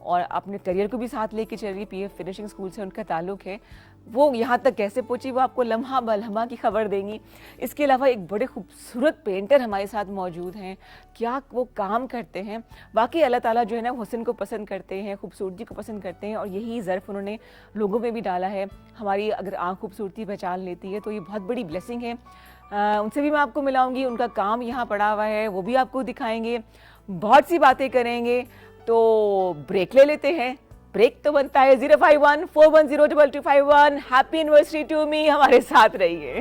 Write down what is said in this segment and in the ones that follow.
اور اپنے کریئر کو بھی ساتھ لے کے چل رہی ہے. پی ایف فنشنگ اسکول سے ان کا تعلق ہے. وہ یہاں تک کیسے پہنچی وہ آپ کو لمحہ بلمحہ کی خبر دیں گی. اس کے علاوہ ایک بڑے خوبصورت پینٹر ہمارے ساتھ موجود ہیں. کیا وہ کام کرتے ہیں. واقعی اللہ تعالیٰ جو ہے نا حسن کو پسند کرتے ہیں, خوبصورتی کو پسند کرتے ہیں, اور یہی ظرف انہوں نے لوگوں میں بھی ڈالا ہے. ہماری اگر آنکھ خوبصورتی پہچان لیتی ہے تو یہ بہت بڑی بلیسنگ ہے. ان سے بھی میں آپ کو ملاؤں گی, ان کا کام یہاں پڑا ہوا ہے, وہ بھی آپ کو دکھائیں گے, بہت سی باتیں کریں گے. تو بریک لے لیتے ہیں. بریک تو بنتا ہے 05141022251. Happy anniversary to me. ہمارے ساتھ رہیے.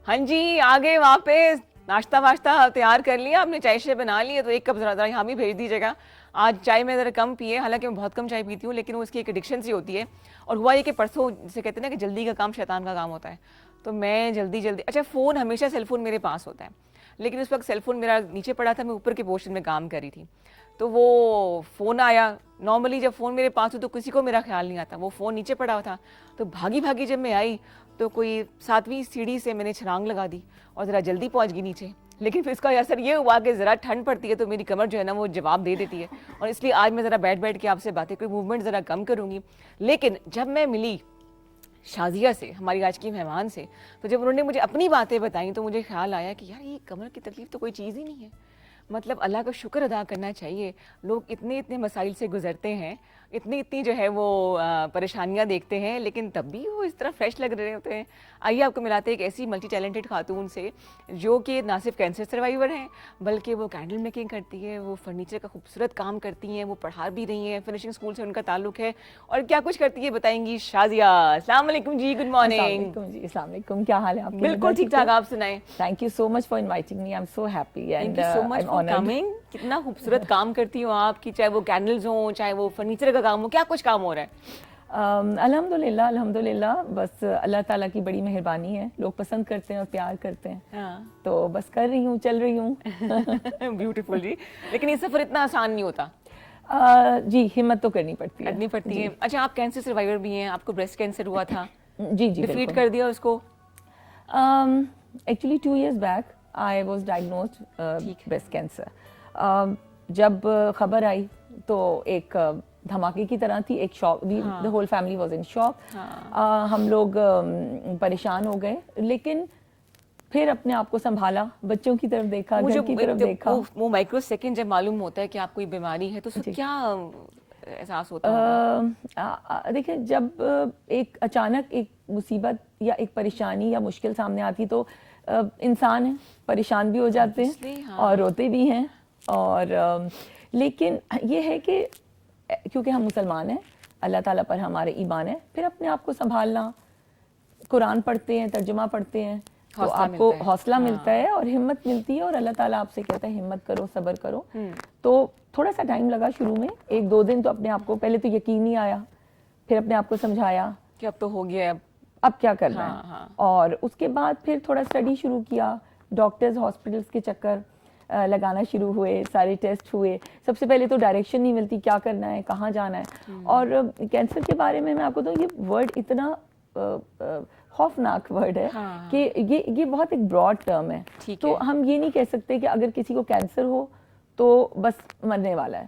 ہاں جی, آگے واپس ناشتہ واشتہ تیار کر لیا آپ نے, چائے شے بنا لی ہے, تو ایک کپ ذرا یہاں بھی بھیج دیجیے گا. آج چائے میں ذرا کم پیے, حالانکہ میں بہت کم چائے پیتی ہوں, لیکن وہ اس کی ایک ایڈکشن سی ہوتی ہے. اور ہوا یہ کہ پرسوں جسے کہتے ہیں نا کہ جلدی کا کام شیطان کا کام ہوتا ہے, تو میں جلدی اچھا فون ہمیشہ سیل فون میرے پاس ہوتا ہے, لیکن اس وقت سیل فون میرا نیچے پڑا تھا, میں اوپر کے پورشن میں کام کر رہی تھی, تو وہ فون آیا. نارملی جب فون میرے پاس ہو تو کسی کو میرا خیال نہیں آتا, وہ فون نیچے پڑا ہوا تھا, تو بھاگی بھاگی جب میں آئی تو کوئی 7ویں سیڑھی سے میں نے چھلانگ لگا دی اور ذرا جلدی پہنچ گئی نیچے. لیکن پھر اس کا اثر یہ ہوا کہ ذرا ٹھنڈ پڑتی ہے تو میری کمر جو ہے نا وہ جواب دے دیتی ہے, اور اس لیے آج میں ذرا بیٹھ کے آپ سے باتیں, کوئی موومنٹ ذرا کم کروں گی. لیکن جب میں ملی شازیہ سے, ہماری آج کی مہمان سے, تو جب انہوں نے مجھے اپنی باتیں بتائیں تو مجھے خیال آیا کہ یار یہ کمر کی تکلیف تو کوئی چیز ہی نہیں ہے. مطلب اللہ کا شکر ادا کرنا چاہیے. لوگ اتنے مسائل سے گزرتے ہیں, اتنی جو ہے وہ پریشانیاں دیکھتے ہیں, لیکن تب بھی وہ اس طرح فریش لگ رہے ہوتے ہیں. آئیے آپ کو ملاتے ہیں ایک ایسی ملٹی ٹیلنٹڈ خاتون سے جو کہ نہ صرف کینسر سروائیور ہیں, بلکہ وہ کینڈل میکنگ کرتی ہے, وہ فرنیچر کا خوبصورت کام کرتی ہیں, وہ پڑھا بھی رہی ہیں, فنشنگ اسکول سے ان کا تعلق ہے, اور کیا کچھ کرتی ہے بتائیں گی شازیہ. السلام علیکم جی, گڈ مارننگ. جی السلام علیکم, کیا حال ہے آپ کے؟ بالکل ٹھیک ٹھاک, آپ سنائیں. Thank you so much for inviting me, I am so happy thank you so much for coming. کتنا خوبصورت کام کرتی ہوں آپ کی, چاہے وہ کینڈلز ہوں, چاہے وہ فرنیچر کا کام ہو, کیا کچھ کام ہو رہا ہے. الحمد للہ بس اللہ تعالیٰ کی بڑی مہربانی ہے, لوگ پسند کرتے ہیں اور پیار کرتے ہیں, تو بس کر رہی ہوں, چل رہی ہوں. بیوٹیفل جی. لیکن یہ سفر اتنا آسان نہیں ہوتا. جی ہمت تو کرنی پڑتی ہے. اچھا آپ کینسر سروائیور بھی ہیں, آپ کو بریسٹ کینسر ہوا تھا. جی ڈیفیٹ کر دیا اس کو. Actually 2 years back I was diagnosed breast cancer. جب خبر آئی تو ایک دھماکے کی طرح تھی, ایک شاک, the whole family was in shock. ہم لوگ پریشان ہو گئے, لیکن پھر اپنے آپ کو سنبھالا, بچوں کی طرف دیکھا, گھر کی طرف دیکھا. وہ مائکرو سیکنڈ جب معلوم ہوتا ہے کہ آپ کو یہ بیماری ہے تو اس کیا احساس ہوتا ہے؟ دیکھیں, جب ایک اچانک ایک مصیبت یا ایک پریشانی یا مشکل سامنے آتی تو انسان ہے, پریشان بھی ہو جاتے ہیں اور روتے بھی ہیں. اور لیکن یہ ہے کہ کیونکہ ہم مسلمان ہیں, اللہ تعالیٰ پر ہمارے ایمان ہے, پھر اپنے آپ کو سنبھالنا, قرآن پڑھتے ہیں, ترجمہ پڑھتے ہیں, تو آپ کو حوصلہ ملتا ہے اور ہمت ملتی ہے, اور اللہ تعالیٰ آپ سے کہتا ہے ہمت کرو, صبر کرو. تو تھوڑا سا ٹائم لگا شروع میں, 1-2 دن تو اپنے آپ کو, پہلے تو یقین نہیں آیا, پھر اپنے آپ کو سمجھایا کہ اب تو ہو گیا, اب کیا کرنا ہے. اور اس کے بعد پھر تھوڑا اسٹڈی شروع کیا, ڈاکٹرز ہاسپٹلس کے چکر لگانا شروع ہوئے, سارے ٹیسٹ ہوئے. سب سے پہلے تو ڈائریکشن نہیں ملتی, کیا کرنا ہے, کہاں جانا ہے. اور کینسر کے بارے میں آپ کو تو یہ ورڈ اتنا خوفناک ورڈ ہے کہ یہ بہت ایک براڈ ٹرم ہے. تو ہم یہ نہیں کہہ سکتے کہ اگر کسی کو کینسر ہو تو بس مرنے والا ہے.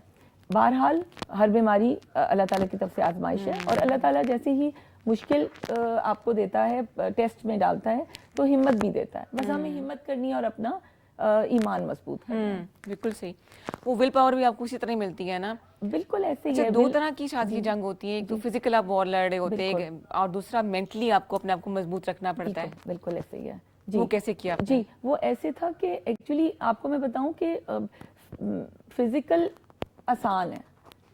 بہرحال ہر بیماری اللہ تعالیٰ کی طرف سے آزمائش ہے, اور اللہ تعالیٰ جیسے ہی مشکل آپ کو دیتا ہے, ٹیسٹ میں ڈالتا ہے, تو ہمت بھی دیتا ہے. بس ہمیں ہمت کرنی ہے اور اپنا ایمان مضبوط کرنا ہے. بالکل صحیح. وہ ول پاور بھی آپ کو اسی طرح ملتی ہے نا. بالکل ایسے ہی ہے. 2 طرح کی شادی جنگ ہوتی ہے, ایک تو فزیکل آپ وار لڑ رہے ہوتے ہیں, اور دوسرا مینٹلی آپ کو اپنے آپ کو مضبوط رکھنا پڑتا ہے. بالکل ایسے ہی ہے. وہ کیسے کیا؟ جی وہ ایسے تھا کہ ایکچولی آپ کو میں بتاؤں کہ فزیکل آسان ہے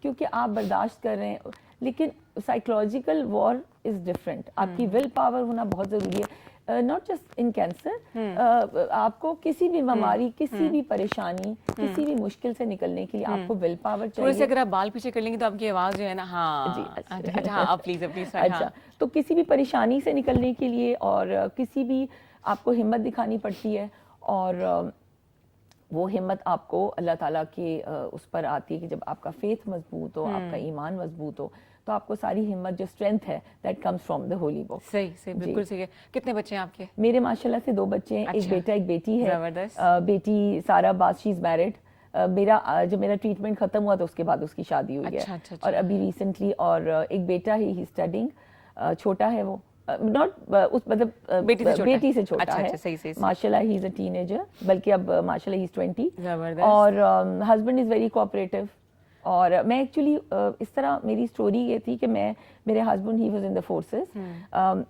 کیونکہ آپ برداشت کر رہے ہیں, لیکن سائیکولوجیکل وار از ڈفرینٹ. آپ کی ول پاور ہونا بہت ضروری ہے. ناٹ جسٹ ان کینسر, آپ کو کسی بھی بیماری, کسی بھی پریشانی, کسی بھی مشکل سے نکلنے کے لیے آپ کو ول پاور چاہیے. تھوڑے سے اگر آپ بال پیچھے کر لیں گے تو آپ کی آواز جو ہے نا, ہاں جی اچھا پلیز. اچھا, تو کسی بھی پریشانی سے نکلنے کے لیے اور کسی بھی آپ کو ہمت دکھانی پڑتی ہے, اور وہ ہمت آپ کو اللہ تعالیٰ کے اس پر آتی ہے کہ جب آپ کا فیتھ مضبوط ہو, آپ کا ایمان مضبوط ہو, تو آپ کو ساری ہمت جو اسٹرینتھ ہے that comes from the holy book. صحیح بالکل صحیح ہے. کتنے بچے ہیں آپ کے؟ میرے ماشاءاللہ سے 2 بچے ہیں, ایک بیٹا ایک بیٹی ہے. زبردست. بیٹی سارا باز شی از میرڈ. جب میرا ٹریٹمنٹ ختم ہوا تو اس کے بعد اس کی شادی ہوئی ہے, اور ابھی ریسنٹلی. اور ایک بیٹا ہے, ہی اسٹڈنگ, چھوٹا ہے وہ, ناٹ اس مطلب بیٹی سے چھوٹا ہے ماشاءاللہ. ہی از اے ٹین ایجر, بلکہ اب ماشاءاللہ ہی از 20. اور ہسبینڈ از ویری کوآپریٹو. اور میں ایکچولی اس طرح میری اسٹوری یہ تھی کہ میرے husband he was in the forces.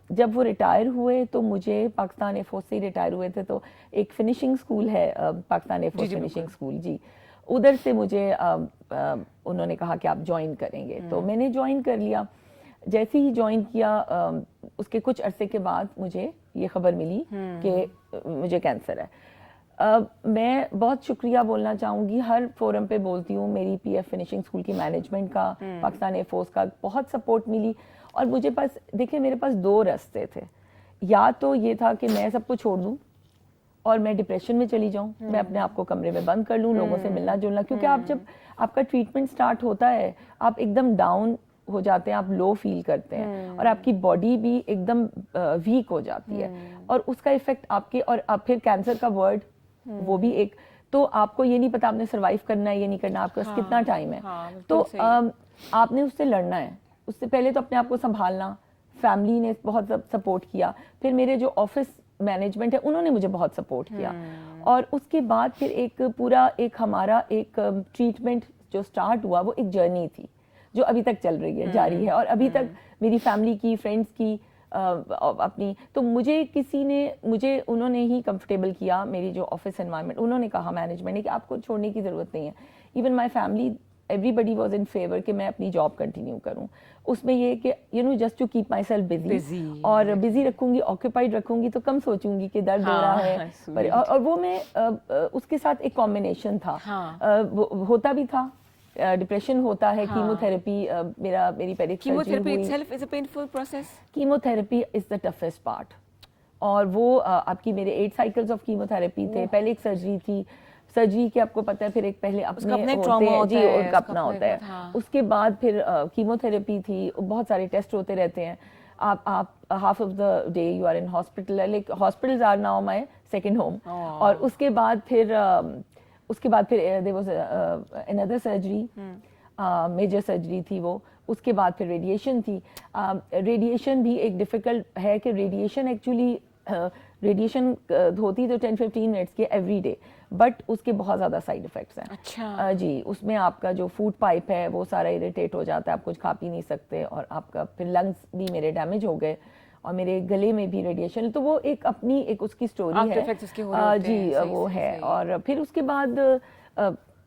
جب وہ ریٹائر ہوئے تو مجھے پاکستان ایئر فورس سے ہی ریٹائر ہوئے تھے, تو ایک فنیشنگ اسکول ہے Pakistan air force finishing school, جی ادھر سے مجھے انہوں نے کہا کہ آپ جوائن کریں گے, تو میں نے جوائن کر لیا. جیسے ہی جوائن کیا اس کے کچھ عرصے کے بعد مجھے یہ خبر ملی کہ مجھے کینسر ہے. میں بہت شکریہ بولنا چاہوں گی, ہر فورم پہ بولتی ہوں, میری پی ایف فنیشنگ اسکول کی مینجمنٹ کا, پاکستان ایئر فورس کا بہت سپورٹ ملی. اور مجھے پاس دیکھیں میرے پاس 2 راستے تھے, یا تو یہ تھا کہ میں سب کو چھوڑ دوں اور میں ڈپریشن میں چلی جاؤں, میں اپنے آپ کو کمرے میں بند کر لوں, لوگوں سے ملنا جلنا, کیونکہ آپ جب آپ کا ٹریٹمنٹ سٹارٹ ہوتا ہے آپ ایک دم ڈاؤن ہو جاتے ہیں, آپ لو فیل کرتے ہیں, اور آپ کی باڈی بھی ایک دم ویک ہو جاتی ہے, اور اس کا ایفیکٹ آپ کے, اور اب پھر کینسر کا ورڈ وہ بھی ایک, تو آپ کو یہ نہیں پتا آپ نے سروائیو کرنا ہے یہ نہیں کرنا, آپ کے پاس کتنا ٹائم ہے, تو آپ نے اس سے لڑنا ہے. اس سے پہلے تو اپنے آپ کو سنبھالنا, فیملی نے بہت سپورٹ کیا, پھر میرے جو آفس مینجمنٹ ہے انہوں نے مجھے بہت سپورٹ کیا, اور اس کے بعد پھر ایک پورا ایک ہمارا ایک ٹریٹمنٹ جو سٹارٹ ہوا وہ ایک جرنی تھی جو ابھی تک چل رہی ہے, جاری ہے, اور ابھی تک میری فیملی کی, فرینڈس کی, اپنی, تو مجھے انہوں نے ہی کمفرٹیبل کیا, میری جو آفس انوائرمنٹ, انہوں نے کہا مینجمنٹ نے کہ آپ کو چھوڑنے کی ضرورت نہیں ہے. Even my family everybody was in favour کہ میں اپنی جاب کنٹینیو کروں. اس میں یہ کہ just to keep myself busy, اور بزی رکھوں گی, آکوپائڈ رکھوں گی, تو کم سوچوں گی کہ درد ہو رہا ہے. اور وہ میں اس کے ساتھ ایک کمبینیشن تھا, ہوتا بھی تھا, ڈپریشن ہوتا ہے, کیمو تھراپی, میری Paddock chemo therapy is the toughest part. اور وہ آپ کی میرے 8 سائیکلز آف کیمو تھراپی تھے. پہلے ایک سرجری تھی, سرجری کے آپ کو پتہ ہے پھر ایک پہلے اپنے ہوتے ہیں, جی ان کا اپنا ہوتا ہے. اس کے بعد پھر کیمو تھراپی تھی, بہت سارے ٹیسٹ ہوتے رہتے ہیں. آپ half of the day you are in hospital, like hospitals are now my second home. اور اس کے بعد پھر there was another surgery, major surgery تھی وہ. اس کے بعد پھر ریڈیشن تھی. ریڈیشن بھی ایک ڈیفیکلٹ ہے کہ ریڈیشن ایکچولی ریڈیشن ہوتی تو 10-15 منٹس کے ایوری ڈے, بٹ اس کے بہت زیادہ سائڈ افیکٹس ہیں. اچھا جی, اس میں آپ کا جو فوڈ پائپ ہے وہ سارا اریٹیٹ ہو جاتا ہے, آپ کچھ کھا پی نہیں سکتے, اور آپ کا پھر لنگس بھی میرے ڈیمیج ہو گئے, اور میرے گلے میں بھی ریڈیشن. تو وہ ایک اپنی ایک اس کی اسٹوری ہے, جی وہ ہے. اور پھر اس کے بعد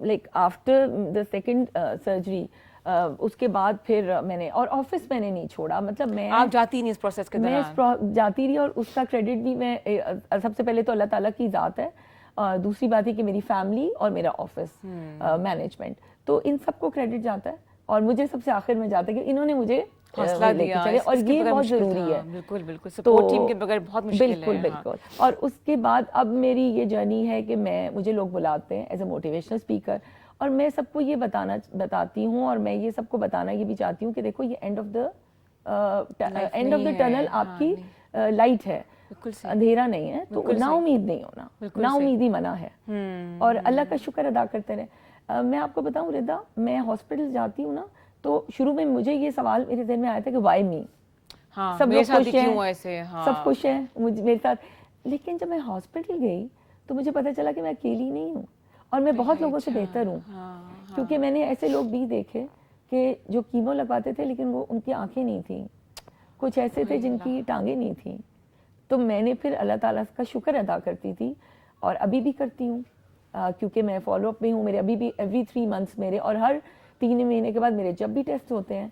like after the second surgery, اس کے بعد پھر میں نے, اور آفس میں نے نہیں چھوڑا, مطلب میں آپ جاتی نہیں اس پروسیس کے دوران؟ میں جاتی رہی, اور اس کا کریڈٹ بھی میں, سب سے پہلے تو اللہ تعالیٰ کی ذات ہے, دوسری بات ہے کہ میری فیملی اور میرا آفس مینجمنٹ, تو ان سب کو کریڈٹ جاتا ہے, اور مجھے سب سے آخر میں جاتا ہے کہ انہوں نے مجھے حوصلہ دیا, اور یہ بہت ضروری ہے. بالکل بالکل, سپورٹ ٹیم کے بغیر بہت مشکل ہے. بالکل بالکل. اور اس کے بعد اب میری یہ جرنی ہے کہ مجھے لوگ بلاتے ہیں ایز اے موٹیویشنل اسپیکر, اور میں سب کو یہ بتاتی ہوں, اور میں یہ سب کو بتانا یہ بھی چاہتی ہوں کہ دیکھو یہ اینڈ آف دا ٹنل آپ کی لائٹ ہے, اندھیرا نہیں ہے. تو نا امید نہیں ہونا, نا امیدی منع ہے, اور اللہ کا شکر ادا کرتے رہے. میں آپ کو بتاؤں ردا, میں ہاسپٹل جاتی ہوں نا, تو شروع میں مجھے یہ سوال میرے ذہن میں آیا تھا کہ وائی می, سب لوگ خوش ہیں, سب خوش ہیں میرے ساتھ. لیکن جب میں ہاسپٹل گئی تو مجھے پتہ چلا کہ میں اکیلی نہیں ہوں, اور میں بہت لوگوں سے بہتر ہوں. کیونکہ میں نے ایسے لوگ بھی دیکھے کہ جو کیمو لگواتے تھے لیکن وہ ان کی آنکھیں نہیں تھیں, کچھ ایسے تھے جن کی ٹانگیں نہیں تھیں. تو میں نے پھر اللہ تعالیٰ کا شکر ادا کرتی تھی, اور ابھی بھی کرتی ہوں, کیونکہ میں فالو اپ میں ہوں. میرے ابھی بھی ایوری 3 منتھس میرے, اور ہر 3 مہینے کے بعد میرے جب بھی ٹیسٹ ہوتے ہیں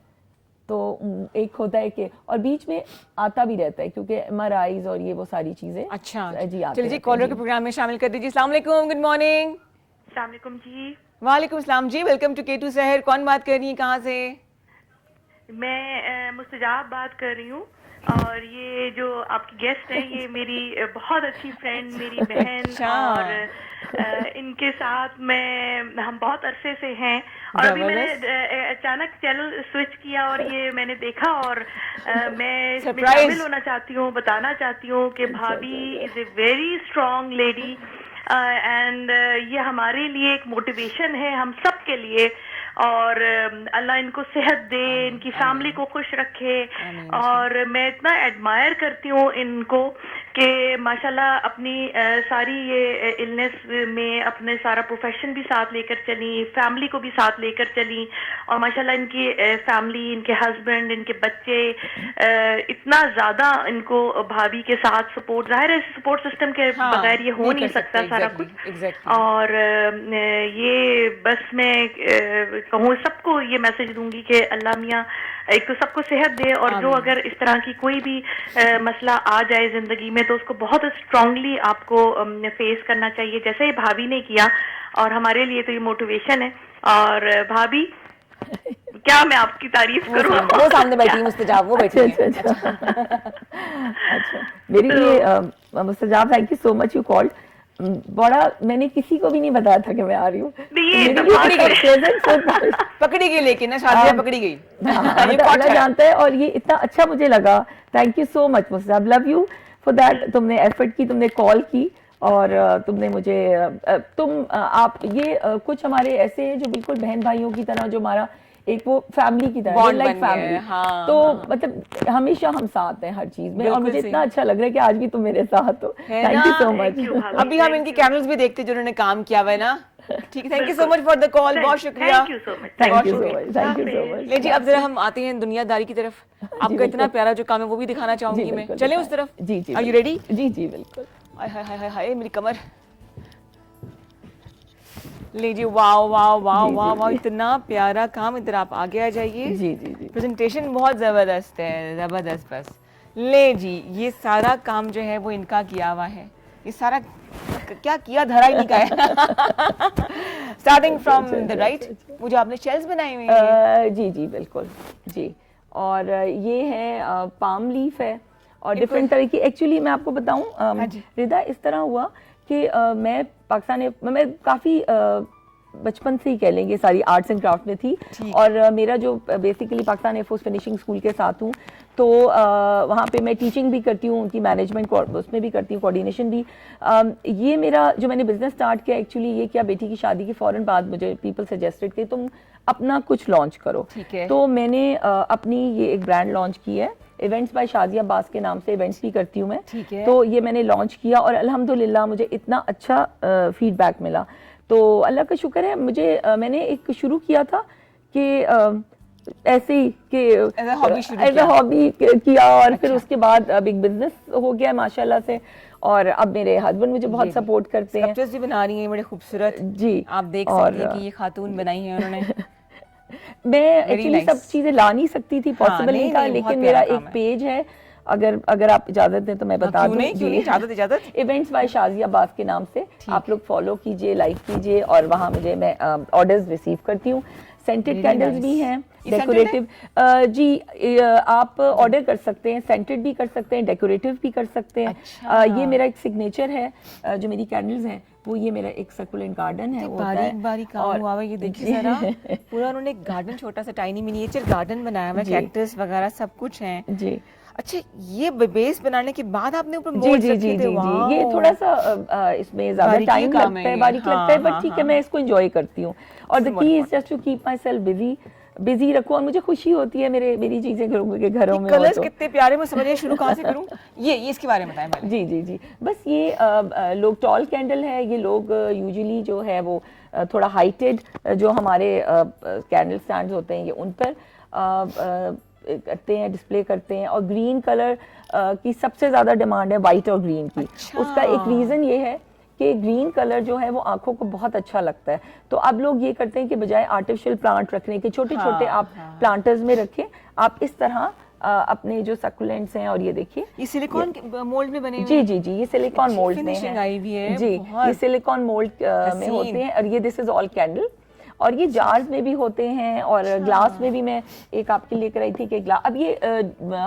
تو ایک ہوتا ہے کہ, اور بیچ میں آتا بھی رہتا ہے کیونکہ MRIs اور یہ وہ ساری چیزیں. اچھا جی, چلیے جی, کالر کے پروگرام میں شامل کر دیجیے. السلام علیکم, گڈ مارننگ. السلام علیکم جی. وعلیکم السلام جی, ویلکم ٹو K2 سحر. کون بات کر رہی ہیں, کہاں سے؟ میں مستجاب بات کر رہی ہوں. اور یہ جو آپ کی گیسٹ ہیں یہ میری بہت اچھی فرینڈ، میری بہن، اور ان کے ساتھ ہم بہت عرصے سے ہیں، اور ابھی میں نے اچانک چینل سوئچ کیا اور یہ میں نے دیکھا، اور میں اس میں شامل ہونا چاہتی ہوں، بتانا چاہتی ہوں کہ بھابھی is a very strong lady, and یہ ہمارے لیے ایک موٹیویشن ہے ہم سب کے لیے، اور اللہ ان کو صحت دے، ان کی فیملی کو خوش رکھے، اور میں اتنا ایڈمائر کرتی ہوں ان کو کہ ماشاءاللہ اپنی ساری یہ النس میں اپنے سارا پروفیشن بھی ساتھ لے کر چلی، فیملی کو بھی ساتھ لے کر چلی، اور ماشاءاللہ ان کی فیملی، ان کے ہسبینڈ، ان کے بچے، اتنا زیادہ ان کو بھابھی کے ساتھ سپورٹ، ظاہر ہے سپورٹ سسٹم کے بغیر یہ ہو نہیں سکتا سارا کچھ، اور یہ بس میں کہوں سب کو یہ میسج دوں گی کہ اللہ میاں ایک تو سب کو صحت دے، اور جو اگر اس طرح کی کوئی بھی مسئلہ آ جائے زندگی میں تو اس کو بہت اسٹرانگلی آپ کو فیس کرنا چاہیے، جیسے بھابھی نے کیا، اور ہمارے لیے تو یہ موٹیویشن ہے۔ اور بھابھی کیا میں آپ کی تعریف کروں؟ وہ سامنے بیٹھی مستجاب، وہ بیٹھی ہے۔ اچھا میری یہ Mustajab, thank you so much, you called. بڑا میں نے کسی کو بھی نہیں بتایا تھا کہ میں آ رہی ہوں، پکڑی گئی، لیکن شادیہ پکڑی گئی، اللہ جانتا ہے، اور یہ اتنا اچھا مجھے لگا، thank you so much Mustajab, love you for that, تم نے ایفرٹ کی، تم نے کال کی، اور تم نے مجھے آپ یہ کچھ ہمارے ایسے ہیں جو بالکل بہن بھائیوں کی طرح، جو ہمارا ایک وہ فیملی کی طرح، لائک فیملی، تو مطلب ہمیشہ ہم ساتھ ہیں ہر چیز میں، اور مجھے اتنا اچھا لگ رہا ہے کہ آج بھی تم میرے ساتھ ہو، تھینک یو سو مچ۔ ابھی ہم ان کی کینڈلز بھی دیکھتے جو انہوں نے کام کیا ہوا ہے نا، ٹھیک ہے، thank you so much for the call, بہت شکریہ، تھینک یو سو مچ۔ لے جی اب ذرا ہم آتے ہیں دنیا داری کی طرف، آپ کا اتنا پیارا جو کام ہے وہ بھی دکھانا چاہوں گی میں، چلیں اس طرف؟ جی جی، آر یو ریڈی؟ جی جی بالکل۔ ہائے ہائے میری کمر، لے جی، واو واو واو واو واو، اتنا پیارا کام، ادھر آپ آگے آ جائیے، جی جی جی، پریزنٹیشن بہت زبردست ہے، زبردست، بس لے جی، یہ سارا کام جو ہے وہ ان کا کیا ہوا ہے، یہ سارا کیا کیا دھرا ہی نہیں کا ہے، اسٹارٹنگ فرام دا رائٹ، وہ جو آپ نے شیلز بنائے ہوئے ہیں، جی جی بالکل جی، اور یہ ہے پام لیف ہے، اور ڈفرینٹ طرح کی، ایکچولی میں آپ کو بتاؤں ردا، اس طرح ہوا کہ میں پاکستان میں کافی بچپن سے ہی کہہ لیں گے ساری آرٹس اینڈ کرافٹ میں تھی، اور میرا جو basically Pakistan air force finishing school کے ساتھ ہوں، تو وہاں پہ میں ٹیچنگ بھی کرتی ہوں، ان کی مینجمنٹ اس میں بھی کرتی ہوں، کوآرڈینیشن بھی۔ یہ میرا جو میں نے بزنس اسٹارٹ کیا، ایکچولی یہ کیا، بیٹی کی شادی کے فوراً بعد مجھے پیپل سجیسٹڈ کہ تم اپنا کچھ لانچ کرو، تو میں نے اپنی یہ ایک برانڈ لانچ کی ہے، ایونٹس بائی شادیہ عباس کے نام سے ایونٹس بھی کرتی ہوں میں، تو یہ میں نے لانچ کیا، اور الحمدللہ مجھے اتنا اچھا فیڈ بیک ملا، تو اللہ کا شکر ہے۔ مجھے میں نے ایک شروع کیا تھا کہ ایسے ہی کہ ایز اے ہابی کیا، اور پھر اس کے بعد اب ایک بزنس ہو گیا ماشاءاللہ سے، اور اب میرے ہسبینڈ مجھے بہت سپورٹ کرتے ہیں، اسکلپچرز بھی بنا رہی ہیں بڑے خوبصورت، جی آپ دیکھ سکتے ہیں کہ یہ خاتون بنائی ہیں انہوں نے، میں ایکچولی سب چیزیں لا نہیں سکتی تھی، پاسبل نہیں تھا، لیکن میرا ایک پیج ہے، اگر آپ اجازت دیں تو میں بتا دوں، اجازت، ایونٹس بائی شازیہ عباس کے نام سے آپ لوگ فالو کیجئے، لائک کیجئے، اور وہاں مجھے میں آرڈرز ریسیو کرتی ہوں، سینٹڈ کینڈلز بھی ہیں، ڈیکوریٹو، جی آپ آرڈر کر سکتے ہیں، سینٹڈ بھی کر سکتے ہیں، ڈیکوریٹو بھی کر سکتے ہیں، یہ میرا ایک سگنیچر ہے جو میری کینڈلز ہیں، وہ یہ میرا ایک سرکولنٹ گارڈن ہے، باریک باریک کام ہوا ہوا، یہ دیکھیے ذرا، پورا انہوں نے ایک گارڈن، چھوٹا سا ٹائنی منیچر گارڈن بنایا ہوا ہے، کیکٹس وغیرہ سب کچھ ہیں، جی۔ اچھا یہ بیس بنانے کے بعد آپ نے اوپر جی جی جی جی، یہ تھوڑا سا اس میں زیادہ ٹائم لگتا ہے، باریک لگتا ہے، بٹ ٹھیک ہے، میں اس کو انجوائے کرتی ہوں، اور the key is just to keep myself busy رکھو، اور مجھے خوشی ہوتی ہے میری چیزیں لوگوں کے گھروں میں، کلرز کتنے پیارے، میں سمجھ شروع کہاں سے کروں، یہ اس کے بارے میں بتائیں۔ جی جی جی، بس یہ لوگ ٹال کینڈل ہے، یہ لوگ یوزلی جو ہے وہ تھوڑا ہائٹڈ جو ہمارے کینڈل سٹینڈز ہوتے ہیں، یہ ان پر کرتے ہیں، ڈسپلے کرتے ہیں، اور گرین کلر کی سب سے زیادہ ڈیمانڈ ہے، وائٹ اور گرین کی، اس کا ایک ریزن یہ ہے کہ گرین کلر جو ہے وہ آنکھوں کو بہت اچھا لگتا ہے، تو اب لوگ یہ کرتے ہیں کہ بجائے آرٹیفیشل پلانٹ رکھنے کے، چھوٹے چھوٹے آپ پلانٹرز میں رکھیں، آپ اس طرح اپنے جو سکولینٹس ہیں، اور یہ دیکھیے یہ سلیکون مولڈ میں بنے ہوئے، جی جی جی، یہ سلیکون مولڈ میں ہیں، جی یہ سلیکون مولڈ میں ہوتے ہیں، اور یہ دس از آل کینڈل، اور یہ جارز میں بھی ہوتے ہیں اور گلاس میں بھی میں ایک آپ کے لے کر آئی تھی کہ اب یہ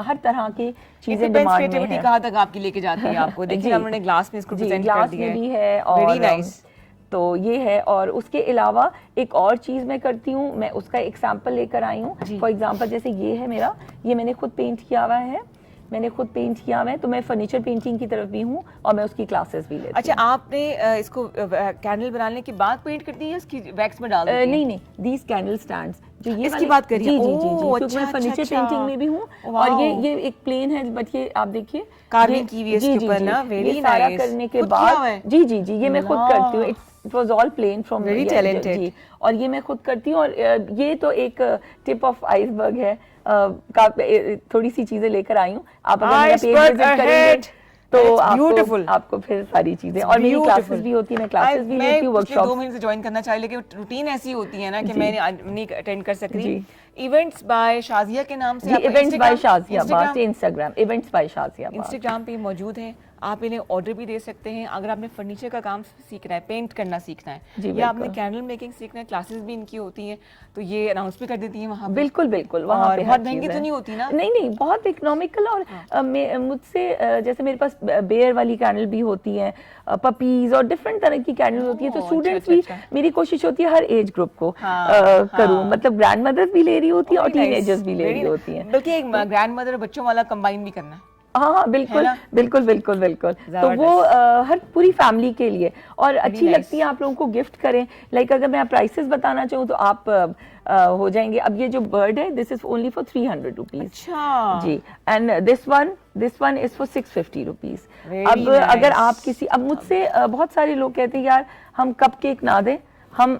ہر طرح کی چیزیں ڈیمانڈ میں ہیں. کہاں تک آپ کی لے کے جاتی ہے آپ کو؟ دیکھیے ہم نے گلاس میں اس کو پریزنٹ کر گلاس دیا میں بھی ہے اور تو یہ ہے. اور اس کے علاوہ ایک اور چیز میں کرتی ہوں, میں اس کا ایک سیمپل لے کر آئی ہوں. فار ایگزامپل جیسے یہ ہے میرا, یہ میں نے خود پینٹ کیا ہوا ہے, تو میں فرنیچر پینٹنگ کی طرف بھی ہوں اور میں اس کی کلاسز بھی لیتی ہوں. اچھا, آپ نے اس کو کینڈل بنانے کے بعد پینٹ کرتی ہیں اس کی ویکس میں ڈال دیتی ہیں؟ نہیں, دیز کینڈل اسٹینڈز جو یہ اس کی بات کریے. جی کیونکہ میں فرنیچر پینٹنگ میں بھی ہوں اور یہ ایک پلین ہے, بٹ یہ آپ دیکھیے کارونگ کی ہوئی ہے اس کے اوپر نا. ویری سارا نائس. کرنے کے بعد جی یہ میں خود کرتی ہوں. It was all plain from very talented. جی, اور یہ میں خود کرتی ہوں. اور یہ تو ایک ٹپ آف آئس برگ ہے, تھوڑی سی چیزیں لے کر آئی ہوں. آپ اگر میرا پیج وزٹ کریں گے تو آپ کو پھر ساری چیزیں, اور میری کلاسز بھی ہوتی ہیں, میں کلاسز بھی لیتی ہوں, ورک شاپ. 2 مہینے سے جوائن کرنا چاہیے لیکن روٹین ایسی ہوتی ہے نا کہ میں نہیں اٹینڈ کر سک رہی. ایونٹس بائی شازیہ کے نام سے ایونٹس بائی شازیہ بات Instagram, events by Shazia Instagram پہ موجود ہیں. آپ انہیں آرڈر بھی دے سکتے ہیں اگر آپ نے فرنیچر کا کام سیکھنا ہے, پینٹ کرنا سیکھنا ہے, یا آپ نے کینڈل میکنگ سیکھنا ہے, کلاسز بھی ان کی ہوتی ہیں, تو یہ اناؤنس بھی کر دیتی ہیں وہاں. بالکل وہاں پہ بہت مہنگی تو نہیں ہوتی نا؟ نہیں, بہت اکنامیکل. اور مجھ سے جیسے میرے پاس بیئر والی کینڈل بھی ہوتی ہیں, پپیز اور ڈفرینٹ طرح کی کینڈل ہوتی ہیں. تو اسٹوڈنٹس بھی, میری کوشش ہوتی ہے ہر ایج گروپ کو کروں, مطلب گرینڈ مدرز بھی لے رہی ہوتی ہیں اور ٹین ایجرز بھی لے رہی ہوتی ہیں, بلکہ ایک گرینڈ مدر اور بچوں والا کمبائن بھی کرنا. ہاں بالکل. تو وہ ہر پوری فیملی کے لیے اور اچھی لگتی ہے. آپ لوگوں کو گفٹ کریں. لائک اگر میں پرائسز بتانا چاہوں تو آپ ہو جائیں گے. اب یہ جو برڈ ہے, this is only for 300 rupees. اچھا جی, and this one is for 650 rupees. اب اگر آپ کسی, اب مجھ سے بہت سارے لوگ کہتے ہیں یار ہم کپ کیک نہ دیں, ہم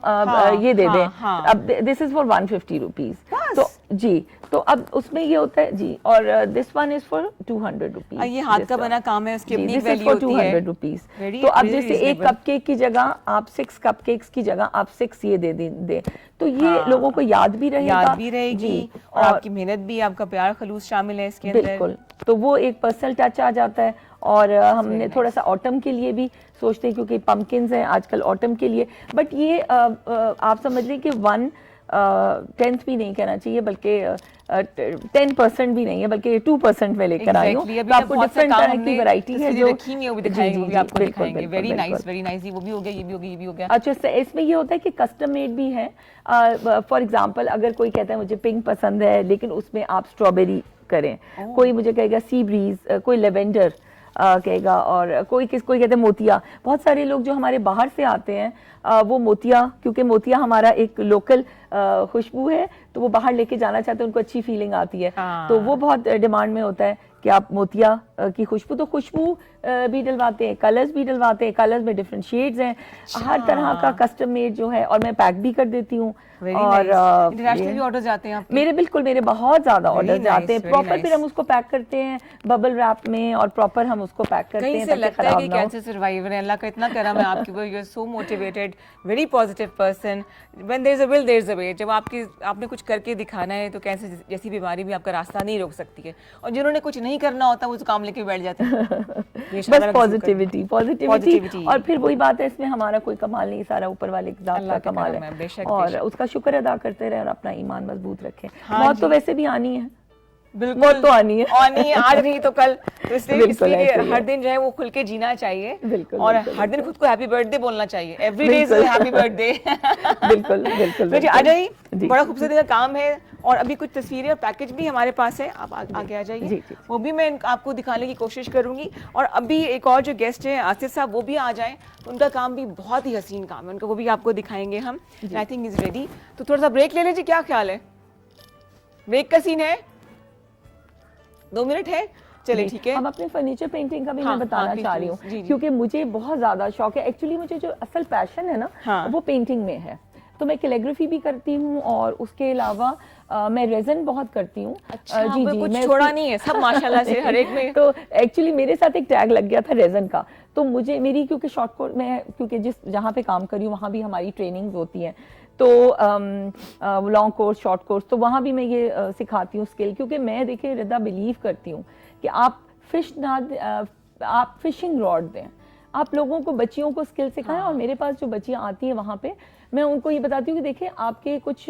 یہ دے دیں. اب دس از فار 150 روپیز. تو جی, تو اب اس میں یہ ہوتا ہے جی, اور دس ون از فار 200 روپیز. یہ ہاتھ کا بنا کام ہے, اس کی اپنی ویلیو ہوتی ہے. 200 روپیز. تو اب جیسے ایک کپ کیک کی جگہ آپ 6 کپ کیکس کی جگہ آپ 6 یہ دے دیں, تو یہ لوگوں کو یاد بھی رہے گی اور آپ کی محنت بھی, آپ کا پیار خلوص شامل ہے اس کے اندر. بالکل. تو وہ ایک پرسنل ٹچ آ جاتا ہے. اور ہم نے تھوڑا سا آٹم کے لیے بھی سوچتے ہیں کیونکہ پمکنز ہیں آج کل آٹم کے لیے, بٹ یہ آپ سمجھ لیں کہ 1/10 بھی نہیں کہنا چاہیے, بلکہ 10% بھی نہیں ہے, بلکہ 2% میں لے کر آئی ہوں. تو آپ کو ڈفرینٹ طرح کی ورائٹی ہے جو ویری نائس. وہ بھی ہو گیا, یہ بھی ہو گیا, یہ بھی ہو گیا. اچھا, اس میں یہ ہوتا ہے کہ کسٹم میڈ بھی ہے. فار ایگزامپل اگر کوئی کہتا ہے مجھے پنک پسند ہے لیکن اس میں آپ اسٹرابیری کریں, کوئی مجھے کہے گا سی بریز, کوئی لیوینڈر کہے گا, اور کوئی کہتے ہیں موتیا. بہت سارے لوگ جو ہمارے باہر سے آتے ہیں وہ موتیا, کیونکہ موتیا ہمارا ایک لوکل خوشبو ہے, تو وہ باہر لے کے جانا چاہتے ہیں, ان کو اچھی فیلنگ آتی ہے, تو وہ بہت ڈیمانڈ میں ہوتا ہے کہ آپ موتیا کی خوشبو. تو خوشبو بھی ڈلواتے ہیں, کلرز بھی ڈلواتے ہیں, کلرز میں ڈفرینٹ شیڈز ہیں, ہر طرح کا کسٹم میڈ جو ہے, اور میں پیک بھی کر دیتی ہوں. اور انٹرنیشنل بھی آرڈر جاتے ہیں میرے, بالکل میرے بہت زیادہ آرڈر جاتے ہیں. پراپر پھر ہم اس کو پیک کرتے ہیں ببل ریپ میں, اور پراپر ہم اس کو پیک کرتے ہیں. کہیں سے لگتا ہے کہ کینسر سروائیور ہے, اللہ کا اتنا کرم ہے آپ کے اوپر. You are so motivated, very positive person. When there is a will there is a way. جب آپ نے کچھ کر کے دکھانا ہے تو کینسر جیسی بیماری بھی آپ کا راستہ نہیں روک سکتی ہے, اور جنہوں نے کچھ نہیں کرنا ہوتا وہ کام لے کے بیٹھ جاتے ہیں. بس پازیٹیوٹی. اور پھر وہی بات ہے, اس میں ہمارا کوئی کمال نہیں, سارا اوپر والے ذات کا کمال ہے, اور اس کا شکر ادا کرتے رہے اور اپنا ایمان مضبوط رکھیں. موت تو ویسے بھی آنی ہے, بالکل تو آنی ہے, آج نہیں تو کل. اس لیے ہر دن جو ہے وہ کھل کے جینا چاہیے, اور ہر دن خود کو ہیپی برتھ ڈے بولنا چاہیے. Every day is happy birth day. بالکل. آ جائیے, بڑا خوبصورت کا کام ہے, اور ابھی کچھ تصویریں اور پیکج بھی ہمارے پاس ہے, آپ آگے آ جائیے, وہ بھی میں آپ کو دکھانے کی کوشش کروں گی. اور ابھی ایک اور جو گیسٹ ہیں آصف صاحب, وہ بھی آ جائیں, ان کا کام بھی بہت ہی حسین کام ہے ان کا, وہ بھی آپ کو دکھائیں گے ہم. I think is ready. تو تھوڑا سا بریک لے لیجیے, کیا خیال ہے؟ بریک کا سین ہے, 2 منٹ ہے, چلے ٹھیک ہے. ہم اپنے فرنیچر پینٹنگ کا بھی میں بتانا چاہ رہی ہوں, کیونکہ مجھے بہت زیادہ شوق ہے. ایکچولی مجھے جو اصل پیشن ہے نا وہ پینٹنگ میں ہے, تو میں کیلیگرافی بھی کرتی ہوں, اور اس کے علاوہ میں ریزن بہت کرتی ہوں. جی, کچھ چھوڑا نہیں ہے, سب ماشاءاللہ سے ہر ایک میں. تو ایکچولی میرے ساتھ ایک ٹیگ لگ گیا تھا ریزن کا, تو مجھے میری کیونکہ شارٹ کورس میں, کیونکہ جہاں پہ کام کری ہوں وہاں بھی ہماری ٹریننگز ہوتی ہیں, تو لانگ کورس, شارٹ کورس, تو وہاں بھی میں یہ سکھاتی ہوں اسکل. کیونکہ میں دیکھیں ردا بلیو کرتی ہوں کہ آپ فشنگ راڈ دیں, آپ لوگوں کو, بچیوں کو اسکل سکھائیں. اور میرے پاس جو بچیاں آتی ہیں وہاں پہ میں ان کو یہ بتاتی ہوں کہ دیکھیں آپ کے کچھ